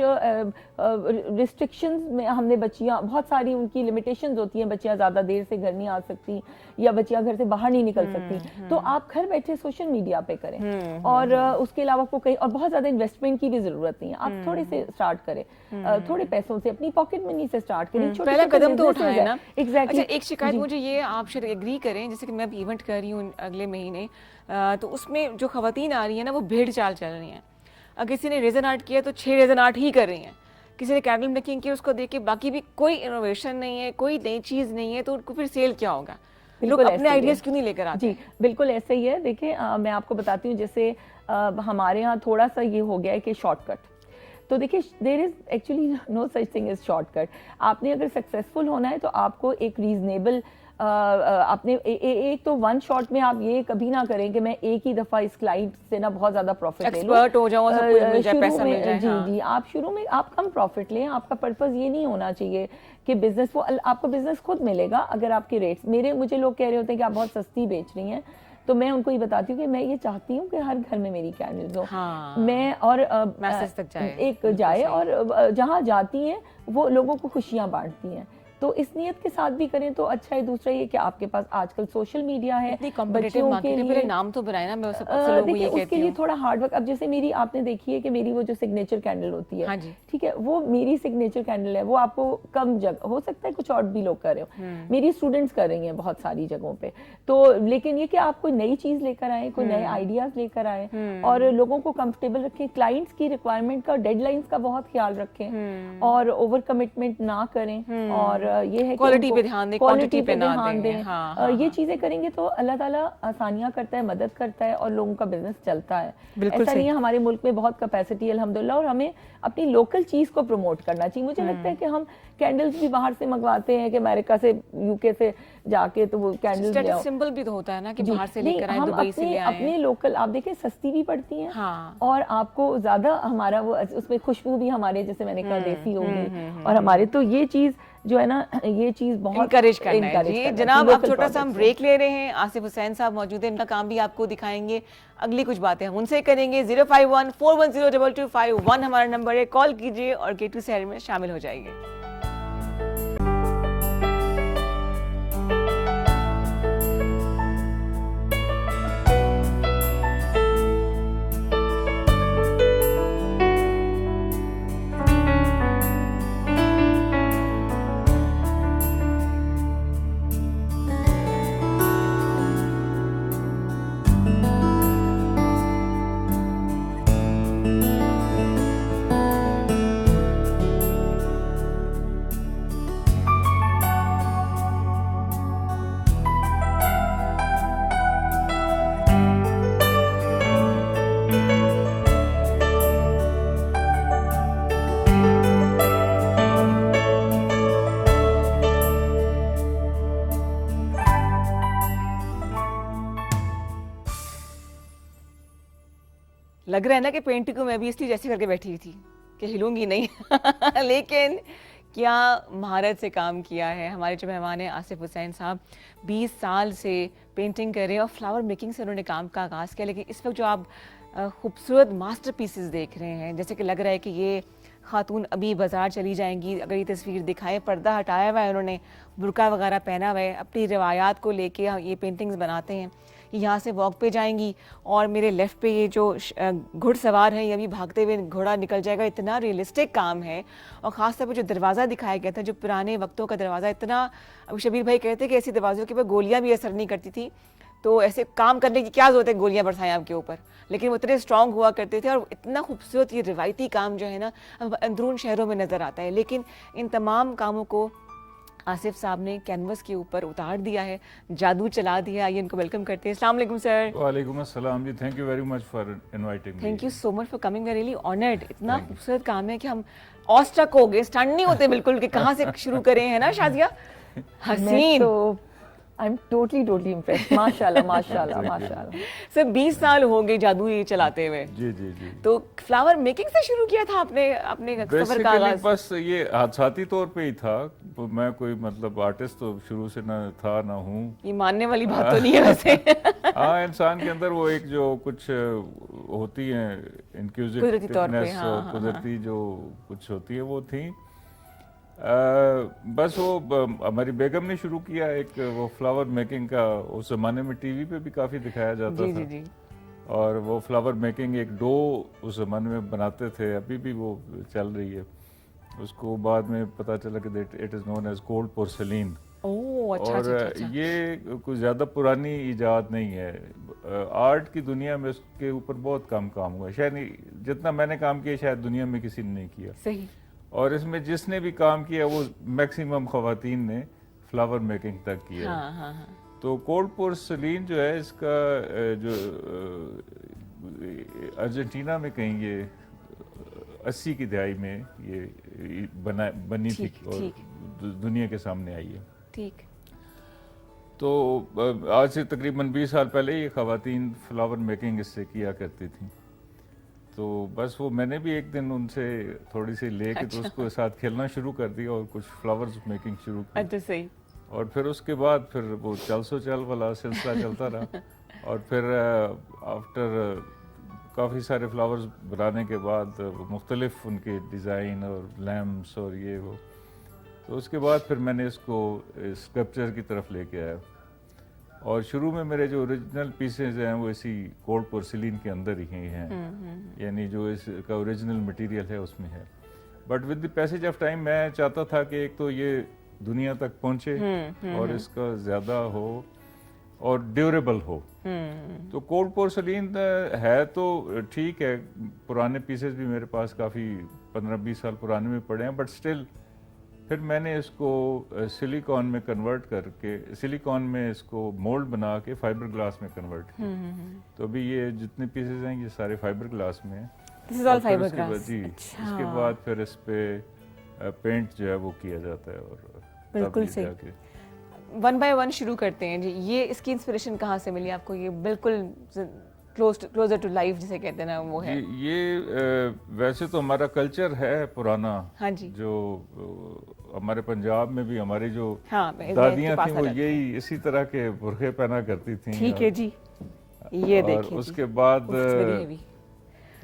ریسٹرکشنز میں ہم نے بچیاں بہت ساری ان کی لمیٹیشنز ہوتی ہیں, بچیاں زیادہ دیر سے گھر نہیں آ سکتی یا بچیاں گھر سے باہر نہیں نکل سکتی, تو آپ گھر بیٹھے سوشل میڈیا پہ کریں, اور اس کے علاوہ کو کہیں, اور بہت زیادہ انویسٹمنٹ کی بھی ضرورت نہیں ہے, آپ تھوڑے سے اسٹارٹ کریں, تھوڑے پیسوں سے اپنی پاکٹ منی سے اسٹارٹ کریں, پہلا قدم تو اٹھائیں نا. ایگزیکٹلی. اچھا ایک شکایت مجھے یہ آپ شاید ایگری کریں, جیسے کہ میں اب ایونٹ کر رہی ہوں اگلے مہینے, تو اس میں جو خواتین آ رہی ہیں نا وہ بھیڑ چال چل رہی ہیں. کسی نے ریزن آرٹ کیا تو 6 ریزن آرٹ ہی کر رہی ہیں, کسی نے کینڈل میکنگ کی اس کو دیکھ کے باقی بھی کوئی انوویشن نہیں ہے, کوئی نئی چیز نہیں ہے, تو ان کو پھر سیل کیا ہوگا؟ لوگ اپنے آئیڈیاز کیوں نہیں لے کر آتے؟ جی بالکل ایسے ہی ہے. دیکھیں میں آپ کو بتاتی ہوں, جیسے ہمارے ہاں تھوڑا سا یہ ہو گیا ہے کہ شارٹ کٹ, تو دیکھیں there is actually no such thing is short cut. آپ نے اگر سکسیزفل ہونا ہے تو آپ کو ایک ریزنیبل, آپ نے ایک تو ون شاٹ میں آپ یہ کبھی نہ کریں کہ میں ایک ہی دفعہ اس کلائنٹ سے نا بہت زیادہ پروفٹ لے لوں, ایکسپرٹ ہو جاؤں, سب کچھ مل جائے, پیسہ مل جائے. جی جی, آپ شروع میں آپ کم پروفٹ لیں. آپ کا پرپز یہ نہیں ہونا چاہیے کہ بزنس, وہ آپ کو بزنس خود ملے گا اگر آپ کے ریٹس, مجھے لوگ کہہ رہے ہوتے ہیں کہ آپ بہت سستی بیچ رہی ہیں, تو میں ان کو یہ بتاتی ہوں کہ میں یہ چاہتی ہوں کہ ہر گھر میں میری کینڈلز ہو, میں اور میسج تک جائے, ایک جائے, اور جہاں جاتی ہیں وہ لوگوں کو خوشیاں بانٹتی ہیں. تو اس نیت کے ساتھ بھی کریں تو اچھا ہے. دوسرا یہ کہ آپ کے پاس آج کل سوشل میڈیا ہے, بچوں کے لیے نام تو بنائے نا, میں اس کے لیے تھوڑا ہارڈ ورک. اب جیسے میری آپ نے دیکھی ہے کہ میری وہ جو سگنیچر کینڈل ہوتی ہے, ٹھیک ہے, وہ میری سگنیچر کینڈل ہے, وہ آپ کو کم جگہ ہو سکتا ہے کچھ اور بھی لوگ کر رہے ہو, میری اسٹوڈنٹس کر رہی ہیں بہت ساری جگہوں پہ, تو لیکن یہ کہ آپ کوئی نئی چیز لے کر آئیں, کوئی نئے آئیڈیاز لے کر آئیں, اور لوگوں کو کمفرٹیبل رکھیں, کلائنٹس کی ریکوائرمنٹ کا, ڈیڈ لائنس کا بہت خیال رکھیں, اور اوور کمٹمنٹ نہ کریں, اور یہ ہے کوالٹی پہ دھیان دیں, کوانٹٹی پہ نہ دیں. یہ چیزیں کریں گے تو اللہ تعالیٰ آسانیاں کرتا ہے, مدد کرتا ہے, اور لوگوں کا بزنس چلتا ہے. ایسا نہیں ہے, ہمارے ملک میں بہت کیپیسٹی الحمدللہ, اور ہمیں اپنی لوکل چیز کو پروموٹ کرنا چاہیے. مجھے لگتا ہے کہ ہم کینڈلز بھی باہر سے منگواتے ہیں, کہ امریکہ سے, UK سے جا کے, تو وہ کینڈلز سمبل بھی تو ہوتا ہے نا کہ باہر سے لے کر آئیں, دبئی سے لے آئیں. اپنے لوکل آپ دیکھیں سستی بھی پڑتی ہیں, اور آپ کو زیادہ ہمارا وہ اس میں خوشبو بھی ہمارے, جیسے میں نے کہا, دیسی ہوگی, اور ہمارے تو یہ چیز جو ہے نا, یہ چیز بہت انکریج کرنا ہے. جی جناب, اب چھوٹا سا ہم بریک لے رہے ہیں. آصف حسین صاحب موجود ہیں, ان کا کام بھی آپ کو دکھائیں گے, اگلی کچھ باتیں ہم ان سے کریں گے. 051-410-2251 ہمارا نمبر ہے, کال کیجیے اور K2 سحر میں شامل ہو جائیے. لگ رہا ہے نا کہ پینٹنگ کو میں بھی اس لیے جیسے کر کے بیٹھی ہوئی تھی کہ ہلوں گی نہیں لیکن کیا مہارت سے کام کیا ہے. ہمارے جو مہمان ہیں آصف حسین صاحب 20 سال سے پینٹنگ کر رہے ہیں اور فلاور میکنگ سے انہوں نے کام کا آغاز کیا, لیکن اس وقت جو آپ خوبصورت ماسٹر پیسز دیکھ رہے ہیں, جیسے کہ لگ رہا ہے کہ یہ خاتون ابھی بازار چلی جائیں گی, اگر یہ تصویر دکھائیں, پردہ ہٹایا ہوا ہے انہوں نے, برقع وغیرہ پہنا ہوا ہے, اپنی روایات کو لے کے یہ پینٹنگز بناتے ہیں. یہاں سے واک پہ جائیں گی اور میرے لیفٹ پہ یہ جو گھڑ سوار ہیں, یہ ابھی بھاگتے ہوئے گھوڑا نکل جائے گا. اتنا ریئلسٹک کام ہے, اور خاص طور پہ جو دروازہ دکھایا گیا تھا, جو پرانے وقتوں کا دروازہ, اتنا, ابھی شبیر بھائی کہتے ہیں کہ ایسی دروازوں کے اوپر گولیاں بھی اثر نہیں کرتی تھی, تو ایسے کام کرنے کی کیا ضرورت ہے گولیاں برسائیں آپ کے اوپر, لیکن وہ اتنے اسٹرانگ ہوا کرتے تھے. اور اتنا خوبصورت یہ روایتی کام جو ہے نا اندرون شہروں میں نظر آتا ہے, لیکن ان تمام کاموں کو آصف صاحب نے کینوس کے اوپر اتار دیا ہے, جادو چلا دیا. آئیے ان کو ویلکم کرتے ہیں. السلام علیکم سر. وعلیکم السلام جی, thank you very much for inviting. Thank you so much for coming, we really honoured. اتنا خوبصورت کام ہے کہ ہم آسٹرک ہو گئے, اسٹنڈ نہیں ہوتے بالکل کہ کہاں سے شروع کریں, ہے نا شازیہ؟ حسین. I'm totally impressed. ماشاءاللہ ماشاءاللہ ماشاءاللہ. سر 20 سال ہو گئے جادو یہ چلاتے ہوئے. جی جی جی. تو فلاور میکنگ سے شروع کیا تھا آپ نے اپنے سفر کا آغاز؟ بس یہ حادثاتی طور پہ ہی تھا, میں کوئی مطلب آرٹسٹ تو شروع سے نہ تھا نہ ہوں. یہ ماننے والی بات تو نہیں ہے ویسے. ہاں, انسان کے اندر وہ ایک جو کچھ ہوتی ہیں انکوزیٹونیس اور قدرتی جو کچھ ہوتی ہے وہ تھیں. بس وہ ہماری بیگم نے شروع کیا ایک وہ فلاور میکنگ کا. اس زمانے میں ٹی وی پہ بھی کافی دکھایا جاتا تھا, اور وہ فلاور میکنگ ایک ڈو اس زمانے میں بناتے تھے, ابھی بھی وہ چل رہی ہے. اس کو بعد میں پتہ چلا کہ it is known as gold porcelain. اور یہ کوئی زیادہ پرانی ایجاد نہیں ہے. آرٹ کی دنیا میں اس کے اوپر بہت کم کام ہوا ہے, شاید جتنا میں نے کام کیا شاید دنیا میں کسی نے نہیں کیا. صحیح. اور اس میں جس نے بھی کام کیا وہ میکسیمم خواتین نے فلاور میکنگ تک کیا. تو گولڈ پورسلین جو ہے اس کا جو ارجنٹینا میں کہیں یہ 80 کی دہائی میں یہ بنی تھی اور دنیا کے سامنے آئی ہے. ٹھیک. تو آج سے تقریباً 20 سال پہلے یہ خواتین فلاور میکنگ اس سے کیا کرتی تھیں. تو بس وہ میں نے بھی ایک دن ان سے تھوڑی سی لے کے تو اس کو ساتھ کھیلنا شروع کر دیا اور کچھ فلاورز میکنگ شروع کی. اچھا صحیح. اور پھر اس کے بعد پھر وہ چل والا سلسلہ چلتا رہا. اور پھر آفٹر کافی سارے فلاورز بنانے کے بعد مختلف ان کے ڈیزائن اور لیمپس اور یہ وہ, تو اس کے بعد پھر میں نے اس کو اسکلپچر کی طرف لے کے آیا. اور شروع میں میرے جو اوریجنل پیسز ہیں وہ اسی گولڈ پورسلین کے اندر ہی ہیں, یعنی جو اس کا اوریجنل مٹیریل ہے اس میں ہے. But with the passage of time میں چاہتا تھا کہ ایک تو یہ دنیا تک پہنچے اور اس کا زیادہ ہو اور ڈیوریبل ہو. تو گولڈ پورسلین ہے تو ٹھیک ہے, پرانے پیسز بھی میرے پاس کافی 15-20 سال پرانے میں پڑے ہیں, بٹ اسٹل پھر میں نے اس کو سلیکون میں کنورٹ کر کے, سلیکون میں اس کو مولڈ بنا کے فائبر گلاس میں کنورٹ کیا. تو ابھی یہ جتنے پیسز ہیں یہ سارے فائبر گلاس میں ہیں. جی. اس کے بعد پھر اس پہ پینٹ جو ہے وہ کیا جاتا ہے. اور بالکل صحیح. ون بائی ون شروع کرتے ہیں جی. یہ اس کی انسپریشن کہاں سے ملی آپ کو؟ یہ بالکل کلوزر ٹو لائف جسے کہتے ہیں نا وہ ہے. یہ ویسے تو ہمارا کلچر ہے پرانا, جو ہمارے پنجاب میں بھی ہماری جو دادیاں تھیں وہ یہی اسی طرح کے برقعے پہنا کرتی تھیں. ٹھیک ہے جی. یہ دیکھیں اس کے بعد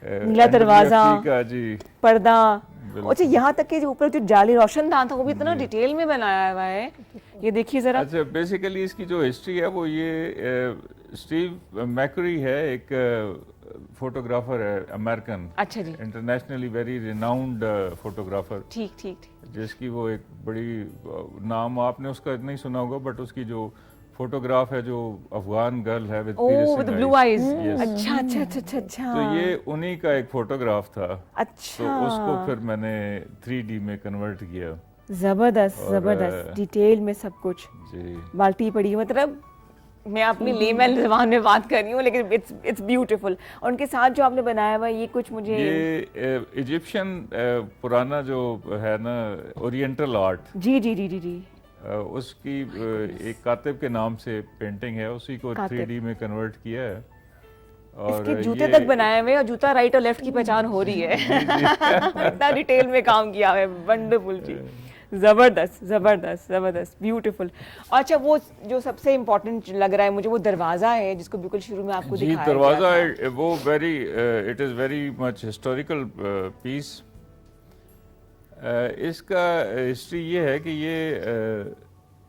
نیلا دروازہ, جی پردہ, اچھا یہاں تک کہ اوپر جو جعلی روشن دان تھا وہ بھی اتنا ڈیٹیل میں بنایا ہوا ہے. یہ دیکھیے ذرا. اچھا بیسیکلی اس کی جو ہسٹری ہے وہ یہ اسٹیو میکری ہے, ایک فوٹوگرافر ہے امریکن. اچھا جی. Internationally very renowned photographer. ٹھیک ٹھیک. جس کی وہ ایک بڑی نام آپ نے اس کا نہیں سنا ہوگا, بٹ اس کی جو فوٹوگراف ہے جو افغان گرل ہے with blue eyes. اچھا اچھا اچھا اچھا. تو یہ انہی کا ایک فوٹوگراف تھا. اچھا. تو اس کو پھر میں نے 3D میں کنورٹ کیا. زبردست زبردست ڈیٹیل میں سب کچھ. جی. بالٹی پڑی, مطلب میں اپنی لیمن زبان میں بات کر رہی ہوں لیکن اٹس بیوٹیفل. اور ان کے ساتھ جو آپ نے بنایا ہوا یہ کچھ مجھے یہ ایجپشین پرانا جو ہے نا اورینٹل آرٹ. جی جی جی جی جی. اس کی ایک کاتب کے نام سے پینٹنگ ہے, اسی کو 3D میں کنورٹ کیا ہے. اس کے جوتے تک بنائے ہوئے اور جوتا رائٹ اور لیفٹ کی پہچان ہو رہی ہے. اتنا ڈیٹیل میں کام کیا ہے. ونڈرفل جی. زبردست زبردست زبردست بیوٹیفل. اچھا وہ جو سب سے امپورٹنٹ لگ رہا ہے مجھے وہ دروازہ ہے جس کو بالکل شروع میں آپ کو دکھایا. جی دروازہ ہے وہ it is very much historical piece. اس کا ہسٹری یہ ہے کہ یہ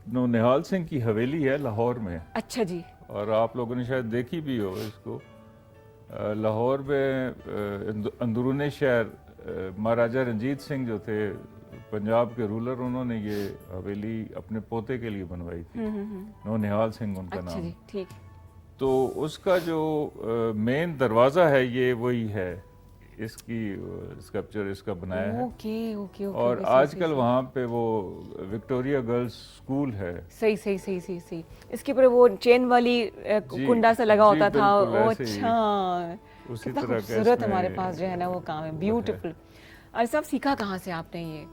نہال سنگھ کی حویلی ہے لاہور میں. اچھا جی. اور آپ لوگوں نے شاید دیکھی بھی ہو اس کو. لاہور میں اندرون شہر مہاراجہ رنجیت سنگھ جو تھے پنجاب کے رولر, انہوں نے یہ حویلی اپنے پوتے کے لیے بنوائی تھی. نہال سنگھ ان کا نام. ٹھیک. تو اس کا جو مین دروازہ ہے یہ وہی ہے, اس کی اسکلپچر اس کا بنایا ہے. اور آج کل وہاں پہ وہ وکٹوریا گرلز اسکول ہے. صحیح صحیح صحیح صحیح صحیح. اس کے اوپر وہ چین والی کنڈا سا لگا ہوتا تھا. اچھا اسی طرح کا خوبصورت ہمارے پاس جو ہے نا وہ کام ہے. بیوٹیفل. اور صاحب سیکھا کہاں سے آپ نے یہ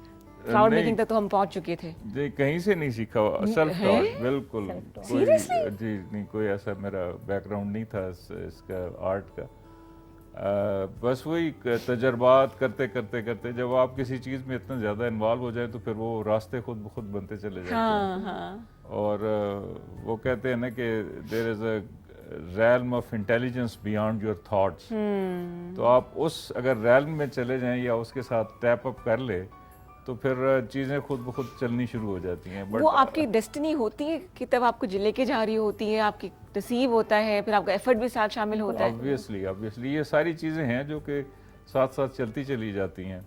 فلاور میکنگ تک؟ تو ہم پہنچ چکے تھے. جی کہیں سے نہیں سیکھا, سیلف ٹاٹ. بالکل جی نہیں, کوئی ایسا میرا بیک گراؤنڈ نہیں تھا اس کا آرٹ کا. بس وہی تجربات کرتے کرتے کرتے جب آپ کسی چیز میں اتنا زیادہ انوالو ہو جائیں تو پھر وہ راستے خود بخود بنتے چلے جاتے ہیں. اور وہ کہتے ہیں نا کہ دیر is a realm of intelligence beyond your thoughts. تو آپ اس اگر realm میں چلے جائیں یا اس کے ساتھ ٹیپ اپ کر لے تو پھر چیزیں خود بخود چلنی شروع ہو جاتی ہیں. وہ آپ کی ڈیسٹنی ہوتی ہے کہ تب آپ کو لے کے جا رہی ہوتی ہے, آپ کی نصیب ہوتا ہے, پھر آپ کا ایفرٹ بھی ساتھ شامل ہوتا ہے. obviously یہ ساری چیزیں ہیں جو کہ ساتھ ساتھ چلتی چلی جاتی ہیں.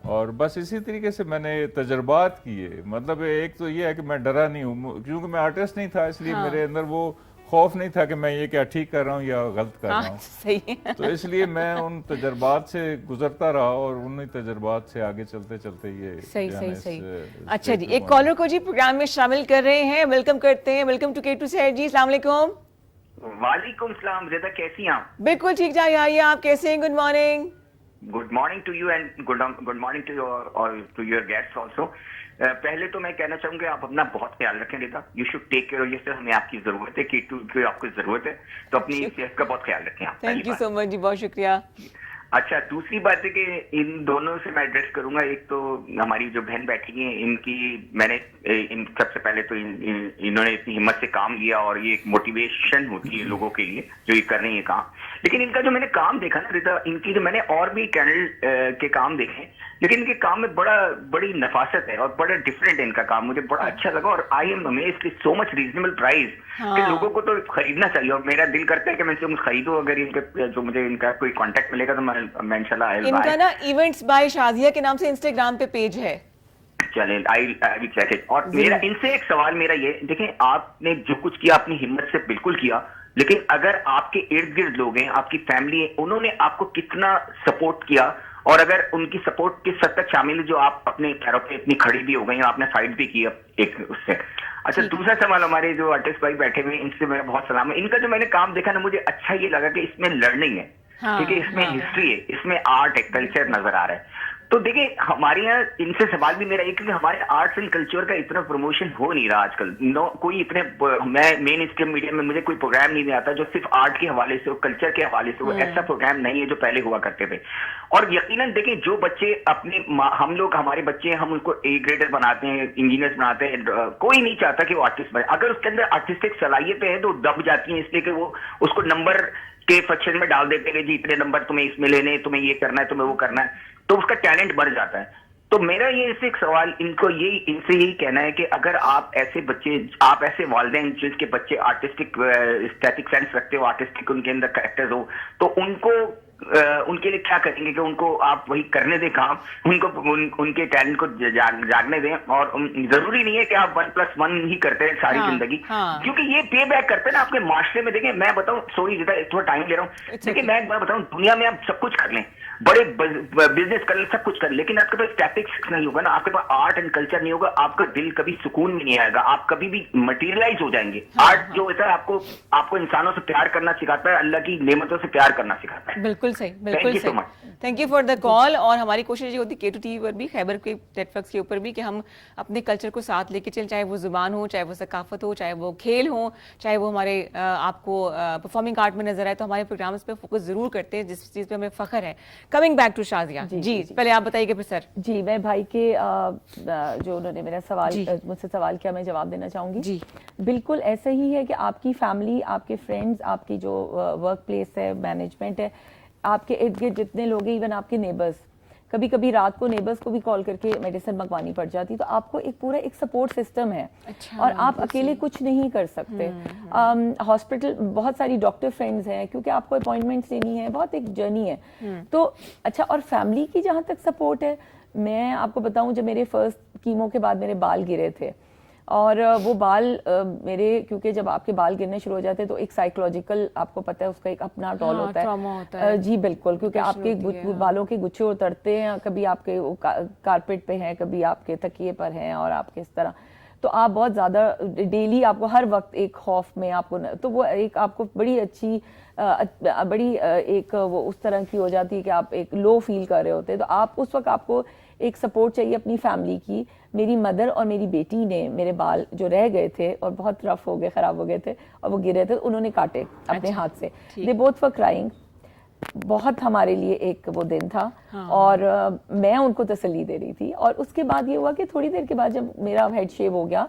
اور بس اسی طریقے سے میں نے تجربات کیے. مطلب ایک تو یہ ہے کہ میں ڈرا نہیں ہوں کیونکہ میں آرٹسٹ نہیں تھا, اس لیے میرے اندر وہ خوف نہیں تھا کہ میں یہ کیا ٹھیک کر رہا ہوں یا غلط کر رہا ہوں. صحیح ہے. تو اس لیے میں ان تجربات سے گزرتا رہا اور انہی تجربات سے آگے چلتے چلتے یہ صحیح. اچھا جی, ایک کالر کو جی پروگرام میں شامل کر رہے ہیں, ویلکم کرتے ہیں. ویلکم ٹو K2 سحر جی, السلام علیکم. وعلیکم السلام. رضا کیسی ہیں آپ؟ بالکل ٹھیک ٹھاک. آئیے, آپ کیسے ہیں؟ Good morning. Good morning to you and good morning to your guest also. پہلے تو میں کہنا چاہوں گا آپ اپنا بہت خیال رکھیں Raza. You should take care. جیسے ہمیں آپ کی ضرورت ہے, K2 کی آپ کو ضرورت ہے, تو اپنی صحت کا بہت خیال رکھیں آپ. تھینک یو سو مچ جی, بہت شکریہ. اچھا, دوسری بات ہے کہ ان دونوں سے میں ایڈریس کروں گا. ایک تو ہماری جو بہن بیٹھی ہیں, ان کی میں نے سب سے پہلے تو انہوں نے اتنی ہمت سے کام لیا اور یہ ایک موٹیویشن ہوتی ہے لوگوں کے لیے جو یہ کر رہی ہیں کام. لیکن ان کا جو میں نے کام دیکھا نا رضا, ان کی جو میں نے اور بھی کینڈل کے کام دیکھے, لیکن ان کے کام میں بڑی نفاست ہے اور بڑا ڈفرینٹ ان کا کام. مجھے بڑا اچھا لگا اور آئی ایم امیزڈ کہ سو مچ ریزنیبل پرائز کہ لوگوں کو تو خریدنا چاہیے. اور میرا دل کرتا ہے کہ میں ان سے خریدوں. اگر ان کے جو مجھے ان کا کوئی کانٹیکٹ ملے گا تو میں انشاءاللہ ان کا نا ایونٹس بائی شازیہ کے نام سے انسٹاگرام پہ پیج ہے. چلیں آئی چیک اٹ. اور میرا ان سے ایک سوال میرا یہ, دیکھیں آپ نے جو کچھ کیا اپنی ہمت سے بالکل کیا, لیکن اگر آپ کے ارد گرد لوگ ہیں, آپ کی فیملی ہے, انہوں نے آپ کو کتنا سپورٹ کیا, اور اگر ان کی سپورٹ کس حد تک شامل ہے جو آپ اپنے پیروں پہ اتنی کھڑی بھی ہو گئی, آپ نے فائٹ بھی کی ایک اس سے. اچھا, دوسرا سوال ہمارے جو آرٹسٹ بھائی بیٹھے ہوئے ہیں, ان سے میرا بہت سلام ہے. ان کا جو میں نے کام دیکھا نا, مجھے اچھا یہ لگا کہ اس میں لرننگ ہے, ٹھیک ہے, اس میں ہسٹری ہے, اس میں آرٹ ہے, کلچر نظر آ رہا ہے. تو دیکھیں ہمارے یہاں ان سے سوال بھی میرا یہ کہ ہمارے آرٹس اینڈ کلچر کا اتنا پروموشن ہو نہیں رہا آج کل. کوئی اتنے, میں مین اسٹریم میڈیا میں مجھے کوئی پروگرام نہیں آتا جو صرف آرٹ کے حوالے سے ہو, کلچر کے حوالے سے ہو. ایسا پروگرام نہیں ہے جو پہلے ہوا کرتے تھے. اور یقیناً دیکھیں جو بچے اپنے, ہم لوگ ہمارے بچے ہم ان کو اے گریڈر بناتے ہیں, انجینئر بناتے ہیں, کوئی نہیں چاہتا کہ وہ آرٹسٹ بنے. اگر اس کے اندر آرٹسٹک صلاحیتیں ہیں تو دب جاتی ہیں, اس لیے کہ وہ اس کو نمبر کے فیکشن میں ڈال دیتے ہیں, جی اتنے نمبر تمہیں اس میں لینے, تمہیں یہ کرنا ہے, تمہیں وہ کرنا ہے, تو اس کا ٹیلنٹ بڑھ جاتا ہے. تو میرا یہ ایک سوال ان سے یہی کہنا ہے کہ اگر آپ ایسے بچے, آپ ایسے والدین جس کے بچے آرٹسٹک اسٹیٹک سینس رکھتے ہو, آرٹسٹک ان کے اندر کریکٹرز ہو, تو ان کو ان کے لیے کیا کریں گے کہ ان کو آپ وہی کرنے دیں کام, ان کو ان کے ٹیلنٹ کو جاگنے دیں. اور ضروری نہیں ہے کہ آپ 1+1 ہی کرتے ہیں ساری زندگی, کیونکہ یہ پے بیک کرتے ہیں نا آپ کے معاشرے میں. دیکھیں میں بتاؤں, سوری تھوڑا ٹائم لے رہا ہوں, دیکھیں میں بتاؤں, دنیا میں آپ سب کچھ کر لیں, بڑے بزنس کر لیں, سب کچھ کر لیں, لیکن آپ کے پاس اسٹیٹکس نہیں ہوگا نا, آپ کے پاس آرٹ اینڈ کلچر نہیں ہوگا, آپ کا دل کبھی سکون میں نہیں آئے گا, آپ کبھی بھی مٹیریلائز ہو جائیں گے. آرٹ جو ہوتا ہے آپ کو انسانوں سے پیار کرنا سکھاتا ہے, اللہ کی نعمتوں سے پیار کرنا سکھاتا ہے. بالکل صحیح, بالکل صحیح. تھینک یو فار دا کال. اور ہماری کوشش یہ ہوتی ہے K2 TV پر بھی, خیبر کے نیٹ ورکس کے اوپر بھی, کہ ہم اپنے کلچر کو ساتھ لے کے چلیں, چاہے وہ زبان ہو, چاہے وہ ثقافت ہو, چاہے وہ کھیل ہو, چاہے وہ ہمارے آپ کو پرفارمنگ آرٹ میں نظر آئے. تو ہمارے پروگرامز پہ فوکس ضرور کرتے ہیں, جس چیز پہ ہمیں فخر ہے. کمنگ بیک ٹو شازیہ جی, پہلے آپ بتائیے گا سر. جی, میں بھائی کے جو انہوں نے میرا سوال مجھ سے سوال کیا, میں جواب دینا چاہوں گی. جی بالکل ایسا ہی ہے کہ آپ کی فیملی, آپ کے فرینڈز, آپ کی جو ورک پلیس ہے, مینجمنٹ ہے, آپ کے ارد گرد جتنے لوگ ہیں, ایون آپ کے نیبرز, کبھی کبھی رات کو نیبرز کو بھی کال کر کے میڈیسن منگوانی پڑ جاتی. تو آپ کو ایک پورا ایک سپورٹ سسٹم ہے, اور آپ اکیلے کچھ نہیں کر سکتے. ہاسپٹل بہت ساری ڈاکٹر فرینڈز ہیں, کیونکہ آپ کو اپوائنٹمنٹس لینی ہے, بہت ایک جرنی ہے. تو اچھا, اور فیملی کی جہاں تک سپورٹ ہے, میں آپ کو بتاؤں, جب میرے فرسٹ کیمو کے بعد میرے بال گرے تھے, اور وہ بال میرے, کیونکہ جب آپ کے بال گرنے شروع ہو جاتے ہیں تو ایک سائیکولوجیکل, آپ کو پتہ ہے اس کا ایک اپنا ٹول ہوتا ہے. جی بالکل, کیونکہ آپ کے بالوں کے گچھے اترتے ہیں, کبھی آپ کے کارپیٹ پہ ہیں, کبھی آپ کے تکیے پر ہیں, اور آپ کے اس طرح, تو آپ بہت زیادہ ڈیلی, آپ کو ہر وقت ایک خوف میں آپ کو, تو وہ ایک آپ کو بڑی اچھی بڑی ایک وہ اس طرح کی ہو جاتی ہے کہ آپ ایک لو فیل کر رہے ہوتے ہیں. تو آپ اس وقت آپ کو ایک سپورٹ چاہیے اپنی فیملی کی. میری مدر اور میری بیٹی نے میرے بال جو رہ گئے تھے اور بہت رف ہو گئے, خراب ہو گئے تھے, اور وہ گرے تھے, انہوں نے کاٹے اپنے ہاتھ سے. They both were crying. بہت ہمارے لیے ایک وہ دن تھا, اور میں ان کو تسلی دے رہی تھی. اور اس کے بعد یہ ہوا کہ تھوڑی دیر کے بعد جب میرا ہیڈ شیو ہو گیا,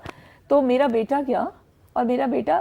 تو میرا بیٹا گیا, اور میرا بیٹا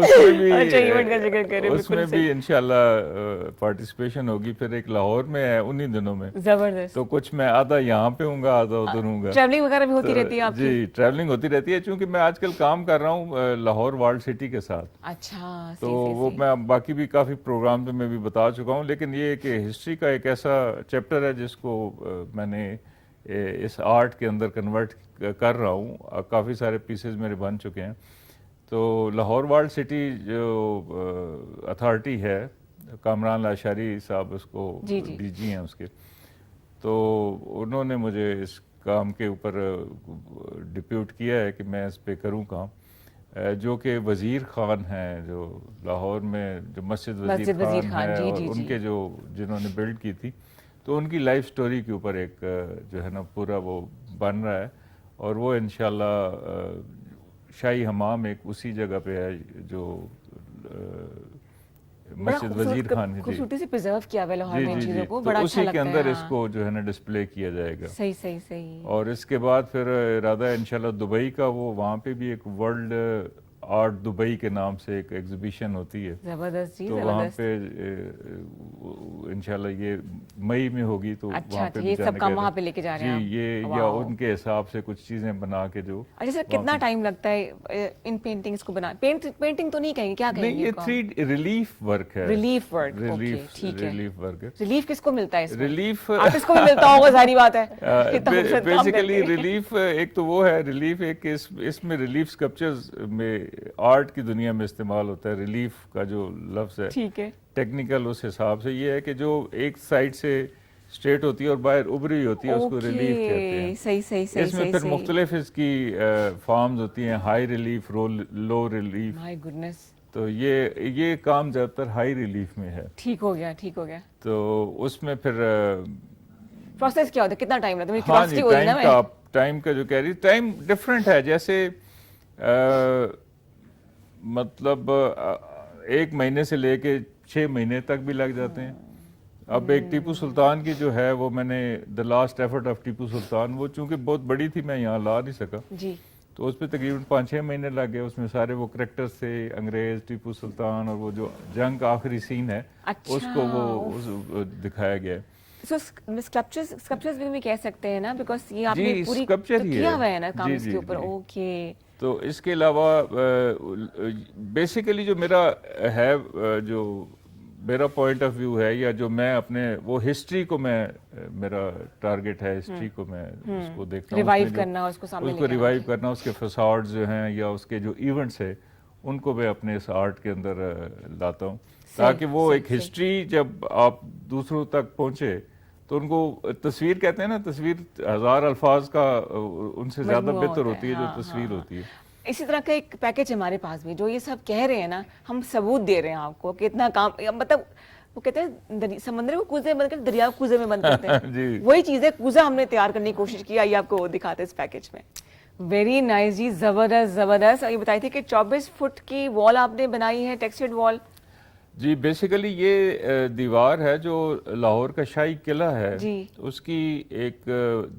اس میں بھی اچھا ایونٹ کا ذکر کریں، اس میں بھی انشاءاللہ پارٹیسپیشن ہوگی. پھر ایک لاہور میں ہے انہی دنوں میں, زبردست. تو کچھ میں آدھا یہاں پہ ہوں گا آدھا ادھر ہوں گا. ٹریولنگ وغیرہ بھی ہوتی رہتی ہے آپ کی؟ جی ٹریولنگ ہوتی رہتی ہے, چونکہ میں آج کل کام کر رہا ہوں لاہور ورلڈ سٹی کے ساتھ. اچھا تو وہ میں باقی بھی کافی پروگرام میں بھی بتا چکا ہوں, لیکن یہ کہ ہسٹری کا ایک ایسا چیپٹر ہے جس کو میں نے اس آرٹ کے اندر کنورٹ کر رہا ہوں. کافی سارے پیسز میرے بن چکے ہیں. تو لاہور ورلڈ سٹی جو اتھارٹی ہے, کامران لاشاری صاحب اس کو ڈی جی ہیں اس کے, تو انہوں نے مجھے اس کام کے اوپر ڈپیوٹ کیا ہے کہ میں اس پہ کروں کام, جو کہ وزیر خان ہیں جو لاہور میں جو مسجد وزیر خان ہے, اور ان کے جنہوں نے بلڈ کی تھی, تو ان کی لائف سٹوری کے اوپر ایک جو ہے نا پورا وہ بن رہا ہے. اور وہ انشاءاللہ شاہی حمام ایک اسی جگہ پہ ہے جو مسجد وزیر خان ہے. خوبصورتی سے پرزرو کیا ہوا ہے لاہور میں ان چیزوں کو, بڑا اچھا اسی لگتا کے ہے. اندر اس کو جو ہے نا ڈسپلے کیا جائے گا. صحیح. اور اس کے بعد پھر ارادہ ہے انشاءاللہ دبئی کا, وہ وہاں پہ بھی ایک ورلڈ آرٹ دبئی کے نام سے ایک ایگزیبیشن ہوتی ہے. زبردست جی, تو وہاں پہ انشاءاللہ یہ مئی میں ہوگی, تو وہاں پہ یہ سب کام وہاں پہ لے کے جا رہے ہیں جی, یہ یا ان کے حساب سے کچھ چیزیں بنا کے جو. اچھا سر, کتنا ٹائم لگتا ہے ان پینٹنگز کو بنا؟ پینٹنگ تو نہیں کہیں گے, کیا کہیں گے؟ یہ 3 ریلیف ورک ہے. ریلیف ورک, ٹھیک ہے. ریلیف ورک ہے. ریلیف کس کو ملتا ہے اس میں؟ ریلیف آرٹسٹ کو بھی ملتا ہوگا, ظاہری بات ہے. بیسیکلی ریلیف ایک تو وہ ہے, ریلیف ایک اس میں ریلیف سکلپچرز میں آرٹ کی دنیا میں استعمال ہوتا ہے. ریلیف کا جو لفظ ہے, ٹھیک ہے, ٹیکنیکل اس حساب سے یہ ہے کہ جو ایک سائڈ سے اسٹریٹ ہوتی ہے اور باہر ابری ہوتی ہے, اس کو ریلیف کہتے ہیں. صحیح. اس میں پھر مختلف اس کی فارمز ہوتی ہیں, ہائی ریلیف, لو ریلیف. مائی گڈنس. تو یہ کام زیادہ تر ہائی ریلیف میں ہے. ٹھیک ہو گیا. تو اس میں پھر پروسیس کیا ہوتا ہے, کتنا ٹائم لگتا ہے؟ ہاں جی, ٹائم کا جو کہہ رہی, ٹائم ڈفرینٹ ہے. جیسے مطلب 1 مہینے سے لے کے 6 مہینے تک بھی لگ جاتے ہیں. اب ایک ٹیپو سلطان کی جو ہے, وہ میں نے the last effort of Tipu Sultan, وہ چونکہ بہت بڑی تھی میں یہاں لا نہیں سکا, تو اس پہ تقریباً 5-6 مہینے لگ گئے. اس میں سارے وہ کریکٹرز تھے, انگریز, ٹیپو سلطان, اور وہ جو جنگ کا آخری سین ہے اس کو وہ دکھایا گیا ہے. اسکلپچرز بھی کہہ سکتے ہیں نا, بیکاز یہ آپ نے پوری کیا ہوا ہے نا کام اس کے اوپر. اوکے. تو اس کے علاوہ بیسیکلی جو میرا ہے, جو میرا پوائنٹ آف ویو ہے, یا جو میں اپنے وہ ہسٹری کو میرا ٹارگٹ ہے, ہسٹری کو میں اس کو دیکھتا ہوں, ریوائیو کرنا, اس کو ریوائیو کرنا, اس کے فساڈز جو ہیں یا اس کے جو ایونٹس ہیں ان کو میں اپنے اس آرٹ کے اندر لاتا ہوں, تاکہ وہ ایک ہسٹری جب آپ دوسروں تک پہنچے تو ان کو تصویر کہتے ہیں نا, تصویر 1000 الفاظ کا ان سے زیادہ بہتر ہوتی ہے جو تصویر ہوتی ہے. اسی طرح کا ایک پیکج ہمارے پاس بھی, جو یہ سب کہہ رہے ہیں نا, ہم ثبوت دے رہے ہیں آپ کو کہ اتنا کام, مطلب وہ کہتے ہیں سمندر کو کوزے بند کر دریا کو کوزے میں بند کرتے ہیں, وہی چیزیں کوزہ ہم نے تیار کرنے کی کوشش کی. آئیے آپ کو دکھاتے ہیں اس پیکج میں. ویری نائس جی, زبردست. یہ بتائی تھی کہ 24 فٹ کی وال آپ نے بنائی ہے, ٹیکسچرڈ وال. جی بیسیکلی یہ دیوار ہے جو لاہور کا شاہی قلعہ ہے, اس کی ایک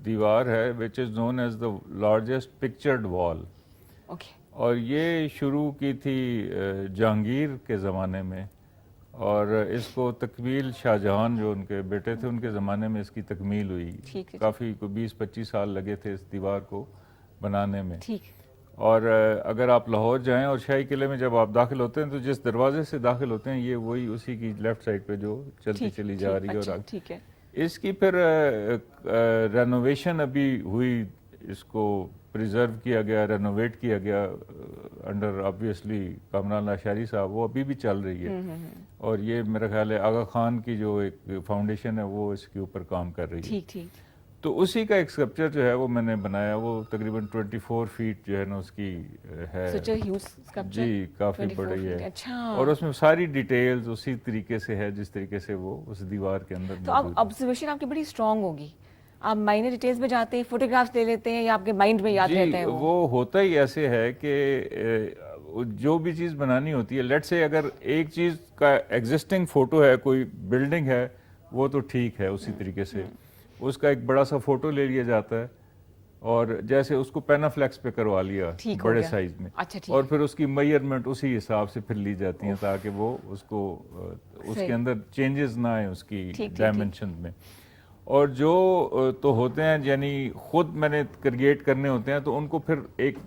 دیوار ہے which is known as the largest pictured wall. اور یہ شروع کی تھی جہانگیر کے زمانے میں, اور اس کو تکمیل شاہ جہان جو ان کے بیٹے تھے ان کے زمانے میں اس کی تکمیل ہوئی. کافی 20-25 سال لگے تھے اس دیوار کو بنانے میں. اور اگر آپ لاہور جائیں اور شاہی قلعے میں جب آپ داخل ہوتے ہیں تو جس دروازے سے داخل ہوتے ہیں یہ وہی اسی کی لیفٹ سائڈ پہ جو چلتی چلی جا رہی ہے. اور اس کی پھر رینوویشن ابھی ہوئی, اس کو پریزرو کیا گیا, رینوویٹ کیا گیا انڈر آبویسلی کامران لاشاری صاحب, وہ ابھی بھی چل رہی ہے. اور یہ میرا خیال ہے آغا خان کی جو ایک فاؤنڈیشن ہے وہ اس کے اوپر کام کر رہی ہے. تو اسی کا ایک اسکلپچر جو ہے وہ میں نے بنایا, وہ تقریباً 24 فیٹ جو ہے نا اس کی ہے. جی کافی بڑی ہے, اور اس میں ساری ڈیٹیلز اسی طریقے سے ہے جس طریقے سے وہ اس دیوار کے اندر موجود ہے. تو اب آبزرویشن آپ کی بڑی اسٹرانگ ہوگی, آپ مائنر ڈیٹیلز میں جاتے ہیں, فوٹوگرافس لے لیتے ہیں, یا آپ کے مائنڈ میں یاد رہتا ہے؟ وہ ہوتا ہی ایسے ہے کہ جو بھی چیز بنانی ہوتی ہے, لیٹ سے اگر ایک چیز کا ایگزسٹنگ فوٹو ہے, کوئی بلڈنگ ہے, وہ تو ٹھیک ہے, اسی طریقے سے اس کا ایک بڑا سا فوٹو لے لیا جاتا ہے, اور جیسے اس کو پینافلیکس پہ کروا لیا بڑے سائز میں, اور پھر اس کی میئرمنٹ اسی حساب سے پھر لی جاتی ہیں تاکہ وہ اس کو اس کے اندر چینجز نہ آئیں اس کی ڈائمنشن میں. اور جو تو ہوتے ہیں یعنی خود میں نے کریٹ کرنے ہوتے ہیں تو ان کو پھر ایک